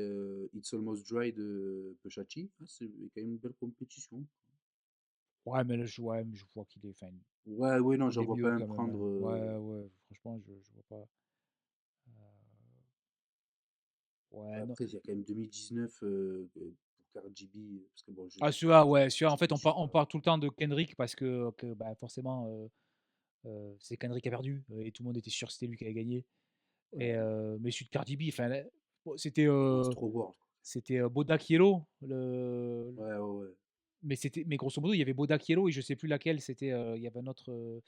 It's Almost Dry de Pusha T. Ah, c'est quand même une belle compétition. Ouais, mais là, ouais, mais je vois qu'il est, enfin, Ouais, ouais, non, il j'en est vois mieux pas un quand même, hein. prendre, Ouais, ouais, franchement, je vois pas. Ouais, non. après, il y a quand même 2019, pour Cardi B, parce que bon, Ah, celui-là, ouais, celui-là, en je fait, je suis on pas parle tout le temps de Kendrick parce que bah, forcément, c'est Kendrick qui a perdu, et tout le monde était sûr que c'était lui qui allait gagner. Et ouais, mais celui de Cardi B, enfin, là, bon, c'était, Astro World, quoi. Bodak Yellow, Ouais, ouais, ouais. mais grosso modo, il y avait Bodak Yellow et je sais plus laquelle c'était, il y avait un autre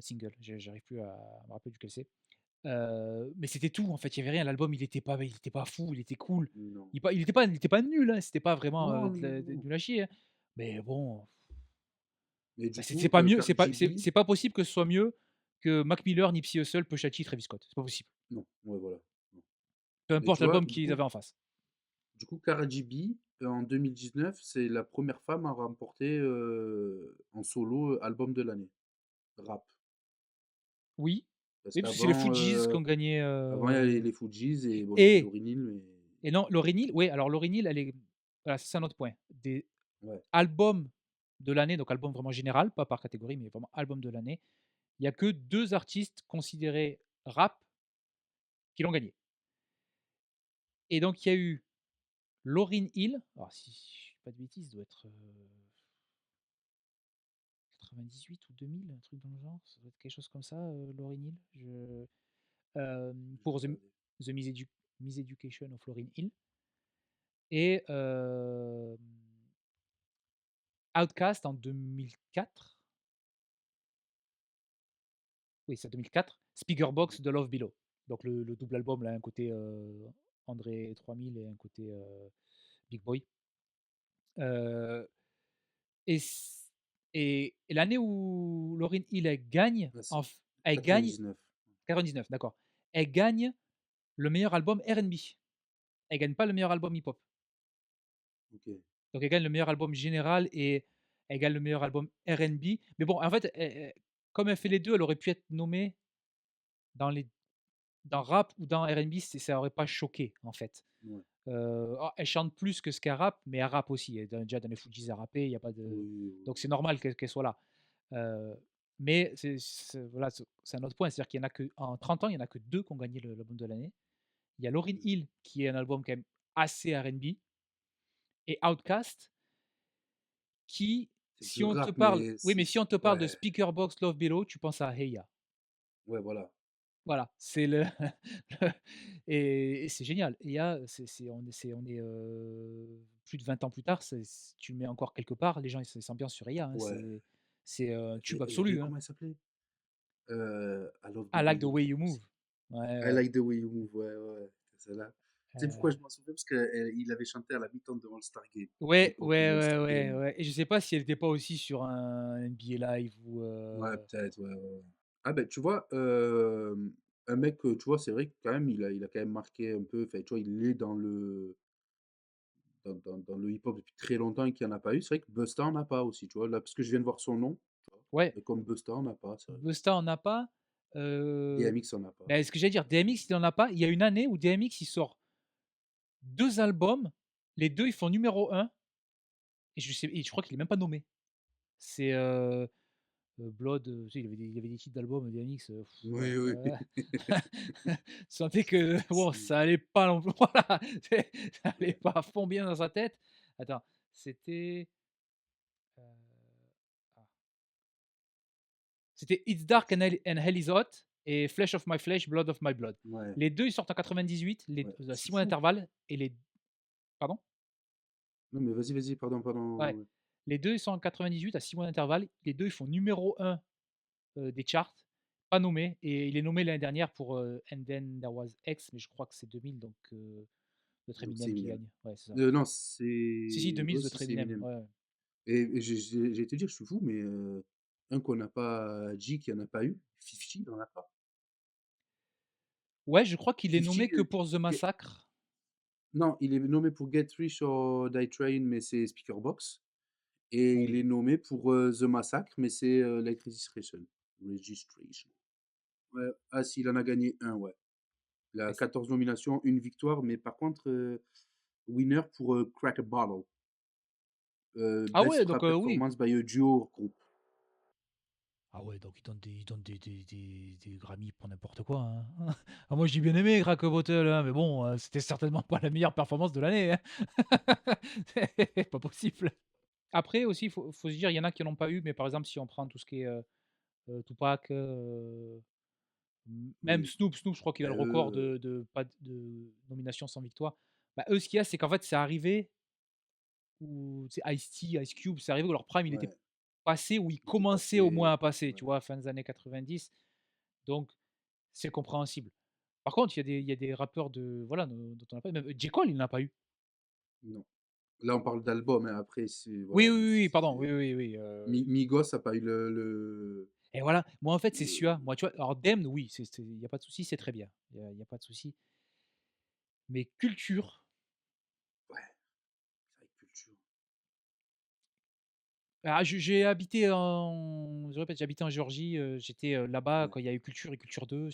single, j'arrive plus à me rappeler duquel c'est. Mais c'était tout, en fait, il y avait rien. L'album, il était pas fou, il était cool. Non. Il était pas nul, hein, c'était pas vraiment, Non, non, non, non. nul à chier, hein. Mais bon, Mais bah, du c'est coup, pas mieux, Cardi B, c'est pas possible que ce soit mieux que Mac Miller, Nipsey Hussle, Pusha T, Travis Scott. C'est pas possible. non, ouais, voilà. Non. Peu Mais importe tu vois, l'album qu'ils avaient en face. Cardi B, en 2019, c'est la première femme à remporter en solo album de l'année, rap. Oui, Parce oui, parce que c'est les qu'avant, Fujis qui ont gagné, avant il y avait les Fugees et bon, il y avait et Lauryn Hill, mais non, Lauryn Hill, ouais, alors Lauryn Hill, elle est voilà, ça c'est un autre point. Des ouais, albums de l'année, donc album vraiment général, pas par catégorie, mais vraiment album de l'année, il y a que 2 artistes considérés rap qui l'ont gagné. Et donc il y a eu Lauryn Hill, alors si je dis pas de bêtises, ça doit être, 98 ou 2000, un truc dans le genre, ça doit être quelque chose comme ça, Lauryn Hill. je vais Pour regarder. The Miseducation of Lauryn Hill. Et Outkast en 2004. Oui, c'est 2004. Speakerbox de Love Below. Donc le double album, là, un côté André 3000 et un côté Big Boy. Euh, et et l'année où Lauryn Hill elle gagne, Ah, c'est elle gagne 99. 99, d'accord. Elle gagne le meilleur album R&B. Elle gagne pas le meilleur album hip-hop. Ok. Donc elle gagne le meilleur album général et elle gagne le meilleur album R&B. Mais bon, en fait, comme elle fait les deux, elle aurait pu être nommée dans les dans rap ou dans R&B, ça aurait pas choqué en fait. Ouais. Elle chante plus que ce qu'elle rappe, mais elle rappe aussi. Déjà dans les Fujis, elle rappait, il y a pas Oui, de oui, donc oui. c'est normal qu'elle soit là. Euh, mais voilà, c'est un autre point, c'est-à-dire qu'il y en a que en 30 ans, il y en a que deux qui ont gagné l'album de l'année. Il y a Lauryn Mm. Hill qui est un album quand même assez R&B et Outkast qui, C'est si du on te rap, parle mais oui, mais si on te parle de ouais, Speakerboxxx Love Below, tu penses à Heya. ouais, voilà. Voilà, c'est le et c'est génial. Heya, on est, plus de 20 ans plus tard, tu le mets encore quelque part, les gens ils s'ambiancent sur Heya, hein, Ouais. c'est un tube Et il y avait, absolu, hein. comment elle s'appelait? I love the I way like the you way move you aussi. move. Ouais, I ouais, like the way you move, ouais, ouais, ouais, c'est celle-là. Tu sais pourquoi je m'en souviens? Parce qu'il avait chanté à la mi-temps de All-Star Game, à ouais, l'époque de ouais, ouais, l'All-Star ouais, Game. ouais et je sais pas si elle était pas aussi sur un NBA Live ou, Ouais, peut-être, ouais, ouais, ouais. Ah ben, tu vois, un mec, tu vois, c'est vrai que quand même, il a quand même marqué un peu, enfin, tu vois, il est dans le hip-hop depuis très longtemps et qu'il n'y en a pas eu. C'est vrai que Busta en a pas aussi, tu vois, là, parce que je viens de voir son nom, tu vois. ouais, Et comme Busta en a pas, c'est vrai. Busta en a pas, heu, DMX en a pas. ce que j'allais dire, DMX il en a pas. Il y a une année où DMX il sort 2 albums, les 2 ils font numéro 1 et je crois qu'il est même pas nommé. C'est, Blood, tu sais, il avait des titres d'albums DMX, voilà, Oui, oui. tu sentais que bon, C'est ça allait pas non plus, voilà, ça allait ouais, pas à fond bien dans sa tête. Attends, c'était, heu, ah, c'était It's ouais, Dark and Hell is Hot et Flesh of My Flesh, Blood of My Blood. ouais, Les 2 ils sortent en 98, ouais, à c'est 6 mois fou. d'intervalle et les pardon? Non, mais vas-y, vas-y, pardon, Ouais. pardon, ouais. Les 2 ils sont en 98 à 6 mois d'intervalle. Les 2 ils font numéro un des charts, pas nommé et il est nommé l'année dernière pour, And Then There Was X, mais je crois que c'est 2000 donc notre Donc c'est Eminem qui Eminem. gagne. Ouais, c'est ça. Non, Si, c'est 2000 ouais, notre c'est Eminem, Eminem. ouais, ouais. Et j'allais te dire, je suis fou, mais un qu'on n'a pas dit, qu'il y en a pas eu, 50, il en a pas. Ouais, je crois qu'il est 50, nommé que pour The Get Massacre. non, il est nommé pour Get Rich or Die Trying, mais c'est Speakerboxxx et il Oui. est nommé pour, The Massacre, mais c'est, Late Registration. Ouais, ah si, il en a gagné un, ouais. Il a Et c 14 nominations, une victoire, mais par contre, winner pour, Crack a Bottle, ah Best ouais, donc Rap oui. Performance by a Duo or Group. Ah ouais, donc ils donnent des Grammy pour n'importe quoi, hein. Ah moi j'ai bien aimé Crack a Bottle, hein, mais bon, c'était certainement pas la meilleure performance de l'année, hein. C'est pas possible. Après aussi, il faut se dire, il y en a qui n'ont pas eu, mais par exemple, si on prend tout ce qui est, Tupac, même Oui, Snoop, je crois qu'il a bah, le record de pas de nominations sans victoire. Bah, eux, ce qu'il y a, c'est qu'en fait, c'est arrivé où, tu sais, Ice-T, Ice Cube, c'est arrivé où leur prime, il était ouais, passé, où ils il était commençaient au moins passé, à passer, ouais, tu vois? Fin des années 90, donc c'est compréhensible. Par contre, il y a des rappeurs de voilà, dont on n'a pas même J. Cole, il n'en a pas eu. non. Là, on parle d'album, hein, après c'est Oui, voilà, oui, mais oui, oui, pardon, oui, c'est oui, oui, Migos a pas eu et voilà, moi, en fait, c'est celui-là. le Moi, tu vois? Alors Damned, oui, il y a pas de souci, c'est très bien. Il y a pas de souci. Mais Culture, ouais, c'est vrai, Culture. ah, j'ai habité je répète, j'ai habité en Géorgie, j'étais, là-bas Ouais, quand il y a eu Culture et Culture 2.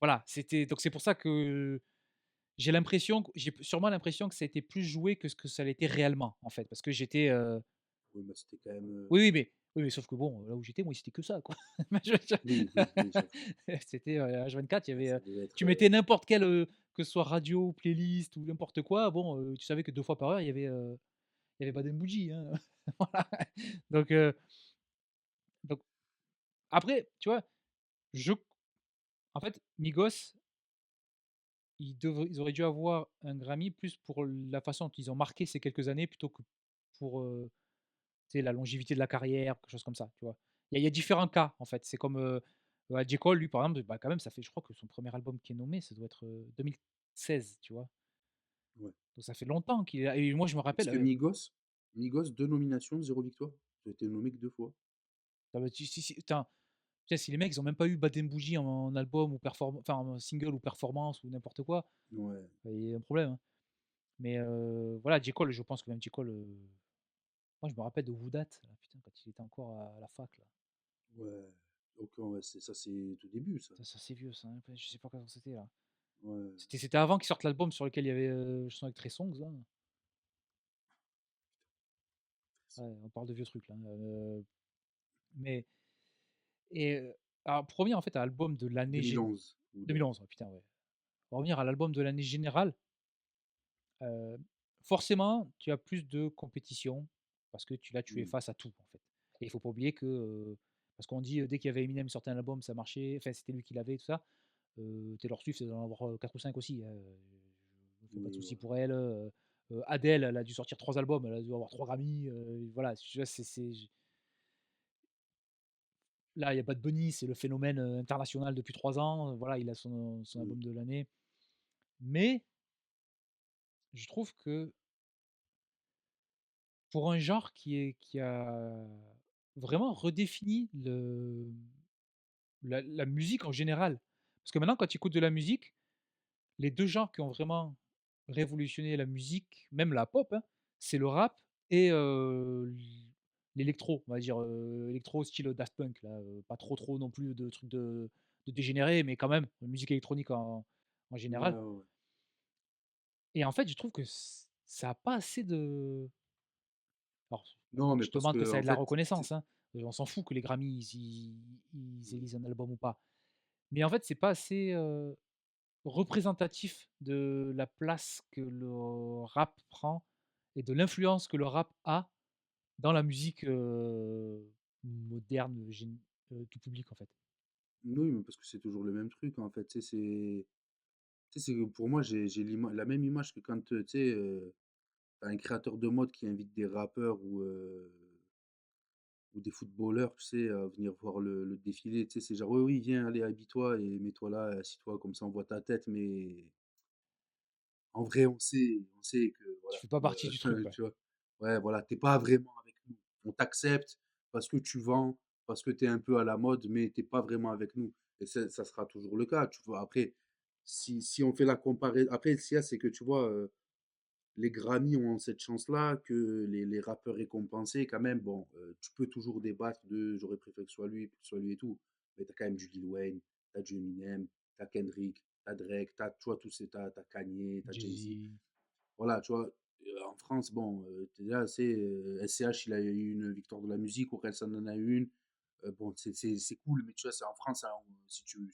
Voilà, c'était donc c'est pour ça que j'ai sûrement l'impression que ça a été plus joué que ce que ça l'était réellement, en fait, parce que j'étais, oui, bah, c'était quand même, oui, oui, mais sauf que bon, là où j'étais, moi, c'était que ça, quoi. Je oui, oui, oui, j'avoue. c'était, H24, il y Ouais, avait, ça devait être, tu mettais n'importe quelle, que ce soit radio, playlist ou n'importe quoi, bon, tu savais que 2 fois par heure, il y avait Bad Bougie, hein. Voilà. Donc donc après, tu vois, je en fait, Migos, ils auraient dû avoir un Grammy plus pour la façon dont ils ont marqué ces quelques années plutôt que pour, tu sais, la longévité de la carrière, quelque chose comme ça, tu vois? Il y a différents cas, en fait. C'est comme, J. Cole, lui, par exemple, bah, quand même, ça fait je crois que son premier album qui est nommé, ça doit être, 2016, tu vois? ouais. Donc ça fait longtemps qu'il est là et moi, je me Parce rappelle, que Migos 2 nominations, 0 victoire. Ils ont été nommés que 2 fois. ça va si attends, tu sais, si les mecs, ils ont même pas eu Bad Bougie en album ou enfin, en single ou performance ou n'importe quoi, Ouais, bah, il y a un problème, hein. Mais voilà, J. Cole, je pense que même J. Cole, moi, je me rappelle de Who Dat, là, putain, quand il était encore à la fac, là. ouais. Donc ouais, c'est ça, c'est tout début ça. Ça, c'est vieux, ça, hein, je sais pas quand c'était, là. Ouais. C'était avant qu'ils sortent l'album sur lequel il y avait, Chanson avec Trey Songz, là. Ouais, on parle de vieux trucs, là, mais et alors pour revenir, en fait, à l'album de l'année 2011, Who Dat. 2011, ouais, putain, ouais. Pour revenir à l'album de l'année générale, heu, forcément, tu as plus de compétition parce que tu es Mmh. face à tout, en fait et il faut pas oublier que, parce qu'on dit, dès qu'il y avait Eminem qui sortait un album, ça marchait, enfin, c'était lui qui l'avait, tout ça. Taylor Swift, elle doit en avoir, 4 ou 5 aussi, je me fais pas de Oui, soucis voilà. pour elle, Adele, elle a dû sortir 3 albums, elle a dû avoir 3 Grammy, voilà, tu vois? C'est là, il y a Bad Bunny, c'est le phénomène, international depuis 3 ans, voilà, il a son Oui. album de l'année. Mais je trouve que pour un genre qui a vraiment redéfini la musique en général, parce que maintenant quand tu écoutes de la musique, les 2 genres qui ont vraiment révolutionné la musique, même la pop, hein, c'est le rap et l'électro, on va dire, électro style Daft Punk là, pas trop non plus de trucs de dégénérés, mais quand même, musique électronique en Ouais, général ouais, ouais. et en fait, je trouve que ça a pas assez de alors, Non, mais je parce demande que que ça ait en de la fait, reconnaissance, hein, On s'en fout que les Grammy, ils élisent un album ou pas. Mais en fait, c'est pas assez, représentatif de la place que le rap prend et de l'influence que le rap a dans la musique, moderne, tout public, en fait. Oui, mais parce que c'est toujours le même truc, en fait, tu sais, c'est que pour moi, j'ai la même image que quand, tu sais, tu un créateur de mode qui invite des rappeurs ou des footballeurs, tu sais, à venir voir le défilé, tu sais, c'est genre: «Oui, oui, viens, allez, habille-toi et mets-toi là, assis-toi, comme ça on voit ta tête», mais en vrai, on sait que voilà, Tu fais pas partie du truc, ouais. tu vois? Ouais, voilà, t'es pas vraiment avec nous. On t'accepte parce que tu vends, parce que tu es un peu à la mode, mais t'es pas vraiment avec nous et ça sera toujours le cas, tu vois? Après, si on fait la comparaison après, ce qu'il y a, c'est que, tu vois, les Grammy ont cette chance-là que les rappeurs récompensés quand même, bon, tu peux toujours débattre de: «J'aurais préféré que ce soit lui et tout», mais tu as quand même du Lil Wayne, tu as du Eminem, tu as Kendrick, tu as Drake, tu as tu vois tous ces tu as Kanye, tu as Jay-Z. Jay-Z. Voilà, tu vois? En France, bon, déjà, c'est, SCH, il a eu une victoire de la musique, Orelsan en a eu une. Bon, c'est cool, mais tu vois, c'est en France, hein, si tu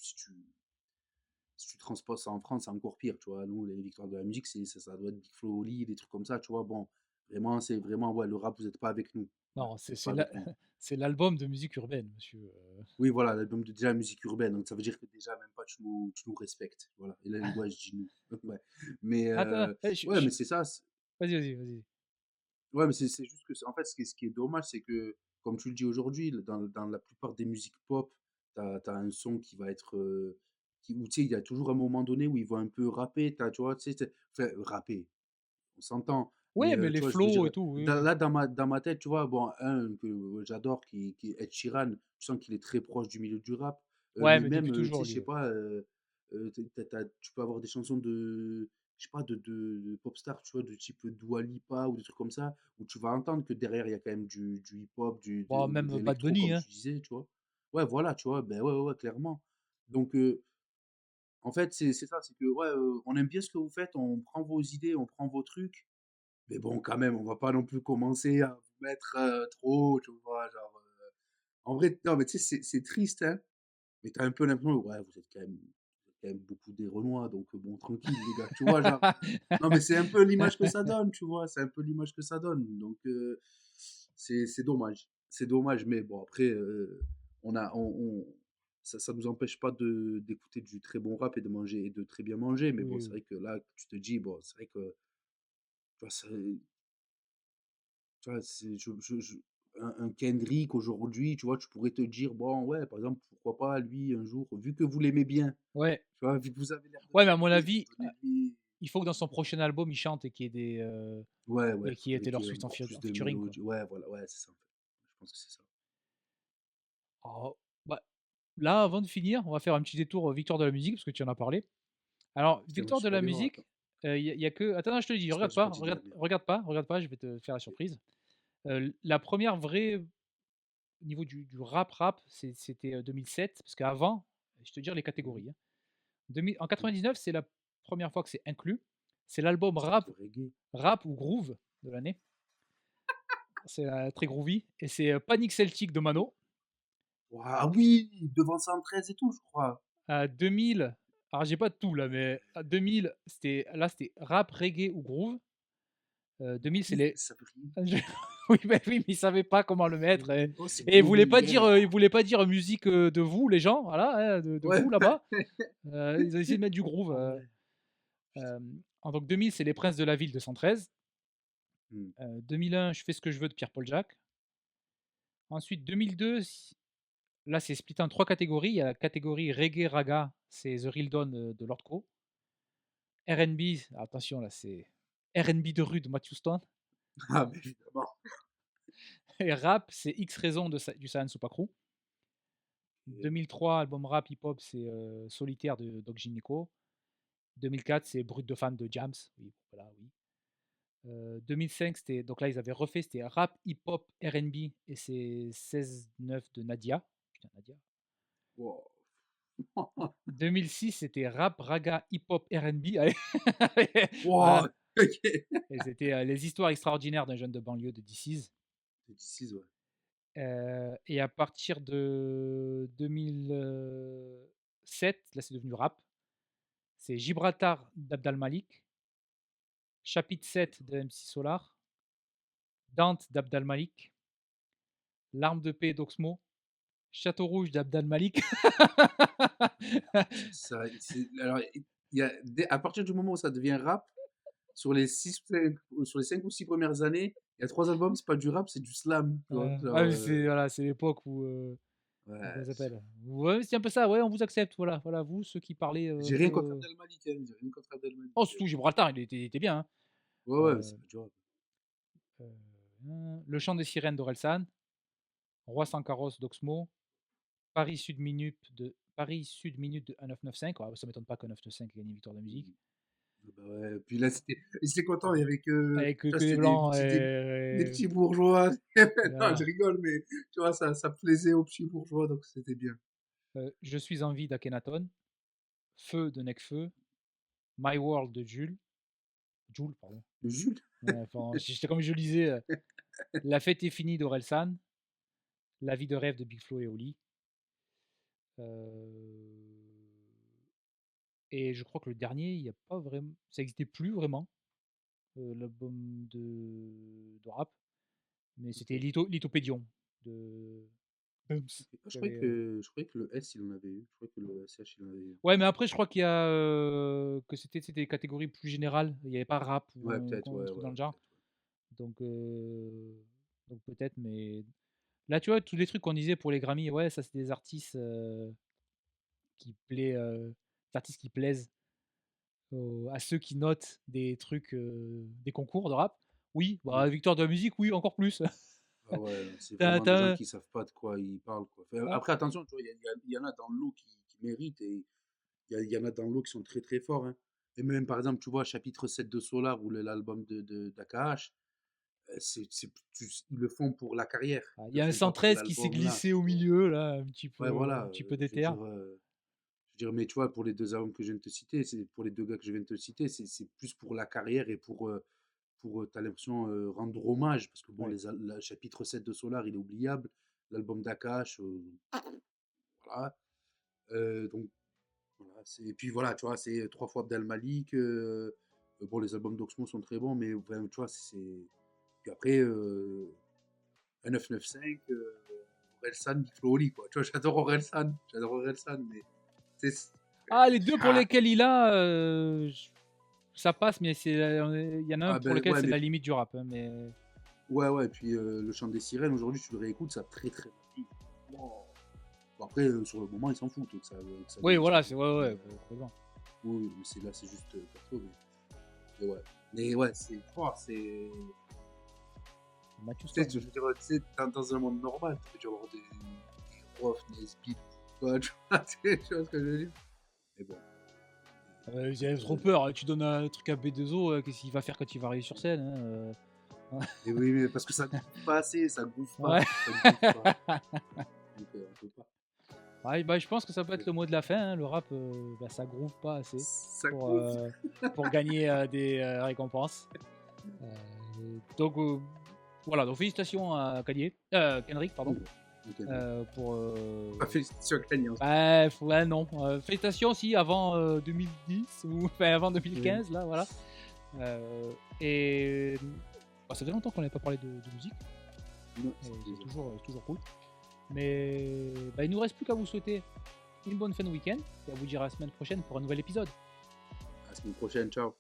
transposes ça en France, c'est encore pire, tu vois. Nous, les victoires de la musique, ça doit être Big Flo Oli, des trucs comme ça, tu vois. Bon, vraiment, c'est vraiment, ouais, le rap, vous n'êtes pas avec nous. Voilà, Non, vous n'êtes pas avec nous. c'est l'album de musique urbaine, monsieur, Oui, voilà, l'album de déjà la musique urbaine, donc ça veut dire que déjà, même pas, tu nous respectes. Voilà. Et là, ouais, je dis nous. Ouais. Mais, Attends, ouais, mais c'est ça. vas-y, vas-y, vas-y. Ouais, mais c'est juste que, en fait, ce qui est dommage, c'est que, comme tu le dis aujourd'hui, dans la plupart des musiques pop, tu as un son qui va être, où tu sais, il y a toujours un moment donné où ils vont un peu rapper, tu vois, tu sais, enfin, rapper, on s'entend, mais Ouais, mais les tu vois, je veux flows dire, et tout, oui, dans oui. là, dans ma tête, tu vois, bon, un que j'adore qui est Ed Sheeran, tu sens qu'il est très proche du milieu du rap, Ouais, mais mais même, depuis tu sais, toujours, je lui, sais ouais. pas, tu peux avoir des chansons de, je sais pas, de pop stars, tu vois, de type Dua Lipa ou des trucs comme ça, où tu vas entendre que derrière, il y a quand même du hip-hop, Bon, ou de même Bad l'électro, Bunny, comme hein. tu disais, tu vois. Ouais, voilà, tu vois, ben ouais, ouais, ouais, clairement. Donc, en fait, c'est ça, c'est que, ouais, on aime bien ce que vous faites, on prend vos idées, on prend vos trucs, mais bon, quand même, on va pas non plus commencer à vous mettre trop, tu vois, genre. En vrai, non, mais tu sais, c'est triste, hein, mais t'as un peu l'impression, ouais, vous êtes quand même beaucoup des Renois, donc bon, tranquille, les gars, tu vois, genre. Non, mais c'est un peu l'image que ça donne, tu vois, c'est un peu l'image que ça donne, donc c'est dommage. C'est dommage, mais bon, après, on a, ça nous empêche pas d'écouter du très bon rap et de manger et de très bien manger, mais bon, Oui, c'est oui. vrai que là, tu te dis, bon, c'est vrai que, tu vois, tu vois, un Kendrick aujourd'hui, tu vois, tu pourrais te dire, bon, ouais, par exemple, pourquoi pas lui un jour, vu que vous l'aimez bien, Ouais. tu vois, vu que vous avez l'air de Ouais, mais à mon l'aimer, avis, donnez-lui. il faut que dans son prochain album, il chante et qu'il y ait des, Ouais, ouais, et qu'il y ait avec Taylor Swift encore plus en de featuring, quoi. mélodie. Ouais, voilà, ouais, c'est ça, en fait. Je pense que c'est ça. Oh, bah, là, avant de finir, on va faire un petit détour, victoire de la musique, parce que tu en as parlé. Alors, Putain, moi, je victoire suis de pas la allé voir, attends. musique, il y a que attends, non, je te le dis, J'espère regarde que j'ai pas pas, dit de la merde. regarde pas, je vais te faire la Ok. surprise. La première vraie, au niveau du rap, c'était, 2007, parce qu'avant, je vais te dire les Mhm, catégories, hein. 2000 en mhm. 99, c'est la première fois que c'est inclus. C'est l'album C'est rap reggae. rap ou groove de l'année. C'est, très groovy et c'est, Panic Celtic de Mano. Ouah, ah oui, devant 113 et tout, je crois. 2000, alors j'ai pas tout là, mais à 2000, c'était rap, reggae ou groove. 2000, c'est Oui, les ça veut rien je dire. oui, oui, mais ils savaient pas comment le mettre Oh, c'est et groovy, yeah. ils voulaient pas dire musique, de vous les gens, voilà, hein, de Ouais. vous là-bas. Ils ont essayé de mettre du groove, Ah ouais. Putain. en donc 2000, c'est Les Princes de la Ville de 113. Hmm. 2001, Je fais ce que je veux de Pierre-Paul Jacques. Ensuite 2002, là, c'est splitté en 3 catégories. Il y a la catégorie reggae raga, c'est The Real Don, de Lord Co. R&B, attention là, c'est R&B de rue de Matthew Stone. Ah, mais évidemment. Et rap, c'est X Raison du Saiyan Supakru. Ok. 2003, album rap hip-hop, c'est Solitaire de Doc Gynéco. 2004, c'est Brut de fan de Jams. Oui, voilà, oui. 2005, donc là, ils avaient refait, c'était rap, hip-hop, R&B, et c'est 16-9 de Nadia. Putain, Nadia. Wow. 2006, c'était rap, raga, hip-hop, R&B. Allez. Wow. Voilà. Ok. Et c'était les histoires extraordinaires d'un jeune de banlieue de DC's. C'est 6, ouais. Et à partir de 2007, là, c'est devenu rap. C'est Gibraltar d'Abd Malik, Chapitre 7 de MC Solar, Dante d'Abd Malik, L'arme de paix d'Oxmo, Château Rouge d'Abd Malik. Alors, à partir du moment où ça devient rap, sur les 5 ou 6 premières années, il y a 3 albums, c'est pas du rap, c'est du slam, tu vois. Ouais, Genre, mais c'est voilà, c'est l'époque où comment ça ouais, s'appelle? Ouais, c'est un peu ça. Ouais, on vous accepte. Voilà, voilà, vous ceux qui parlez un j'ai rien contre peu. Abdel Malik, hein, j'ai rien contre Abdel Malik. Oh, surtout Gibraltar, il était bien. Hein. Ouais, ouais, mais Euh, c'est pas du rap. Le chant des sirènes d'Orelsan, Roi sans carrosse d'Oxmo, Paris Sud Minute de 1995. Ouais, ça m'étonne pas que 995 ait gagné Victoire de la musique. Mhm. Ah bah ouais. Puis là, j'étais content, il y avait Avec tu vois, que les c'était blancs. des petits bourgeois. Non, je Voilà. rigole, mais tu vois, ça plaisait aux petits bourgeois, donc c'était bien. Je suis en vie d'Akhenaton, Feu de Necfeu, My World de Jules, pardon. Le Jules? Enfin, c'était comme je lisais. La fête est finie d'Orelsan, La vie de rêve de Big Flo et Oli. Et je crois que le dernier, il y a pas vraiment, ça n'existait plus vraiment, l'album de rap, mais c'était Ok. Lithopédion de Bums. Ok. Ah, Qui avait, je croyais que le S, il en avait eu. Je croyais que le SH, il en avait eu. Ouais, mais après, je crois qu'il y a que c'était des catégories plus générales. Il n'y avait pas rap ou Ouais, peut-être, un ouais, truc ouais, dans le genre. peut-être, ouais. Donc, donc peut-être, mais là, tu vois, tous les trucs qu'on disait pour les Grammy, ouais, ça c'est des artistes des artistes qui plaisent à ceux qui notent des trucs, des concours de rap. Oui, bah, Ouais. victoire de la musique, oui, encore plus. Ah ouais, c'est T'as, vraiment des gens t'as, qui savent pas de quoi ils parlent, quoi. Enfin, ah, après, attention, tu vois, il y en a dans l'eau qui méritent et il y en a dans l'eau qui sont très très forts, hein. Et même, par exemple, tu vois, chapitre 7 de Solar ou l'album d'AKH, ils le font pour la carrière. il Ils y le a un font pas pour 113 qui s'est l'album là, glissé au tu vois. milieu, là, Ouais, un voilà, petit peu je veux d'éther. dire, mais tu vois, pour les 2 albums que je viens de te citer, c'est pour les 2 gars que je viens de te citer, c'est plus pour la carrière et tu as l'impression, rendre hommage parce que bon, Ouais. le chapitre 7 de Solar, il est oubliable. L'album d'Akash, voilà. Donc voilà, et puis voilà, tu vois, c'est 3 fois Abdel Malik. Bon, les albums d'Oxmo sont très bons, mais vraiment, tu vois, c'est. Puis après, un 995, Orelsan, Big Flo Oli, quoi. Tu vois, j'adore Orelsan, mais c'est. Ah, les deux pour Ah, lesquels il a, ça passe, mais il y en a un ah pour ben lequel ouais, c'est mais la limite du rap. Hein, mais ouais, ouais, et puis le chant des sirènes, aujourd'hui, tu le réécoutes, ça a très très rapide. Wow. Bon, après, sur le moment, ils s'en foutent que ça oui, devienne voilà, chapitre c'est 7. ouais, Mais ouais, complètement. oui, oui, mais là, c'est juste perso. Mais ouais. Mais ouais, c'est. Matthew Tu sais, Stone. je veux dire, tu sais, dans un monde normal, tu peux déjà avoir des profs, des speed, quoi, tu vois ce que je veux dire? Mais bon. J'ai trop Euh, peur. Tu donnes un truc à B2O, qu'est-ce qu'il va faire quand il va arriver sur scène? Hein, et oui, mais parce que ça gouffe pas assez, ça gouffe Ouais. pas, ça gouffe pas. Donc, on peut pas. Ouais, bah, je pense que ça peut être le mot de la fin. Hein. Le rap, bah, ça groove pas assez Ça pour, gouffe. pour gagner des récompenses. Donc voilà, donc félicitations à Kendrick, pardon, Ok. pour. Pas félicitations à Kanye. Bref, ouais, non. Félicitations aussi avant 2010 ou enfin avant 2015, là, voilà. Et bah, ça fait longtemps qu'on n'avait pas parlé de musique. Non, C'est toujours cool. Mais bah, il nous reste plus qu'à vous souhaiter une bonne fin de week-end et à vous dire à la semaine prochaine pour un nouvel épisode. à la semaine prochaine, ciao.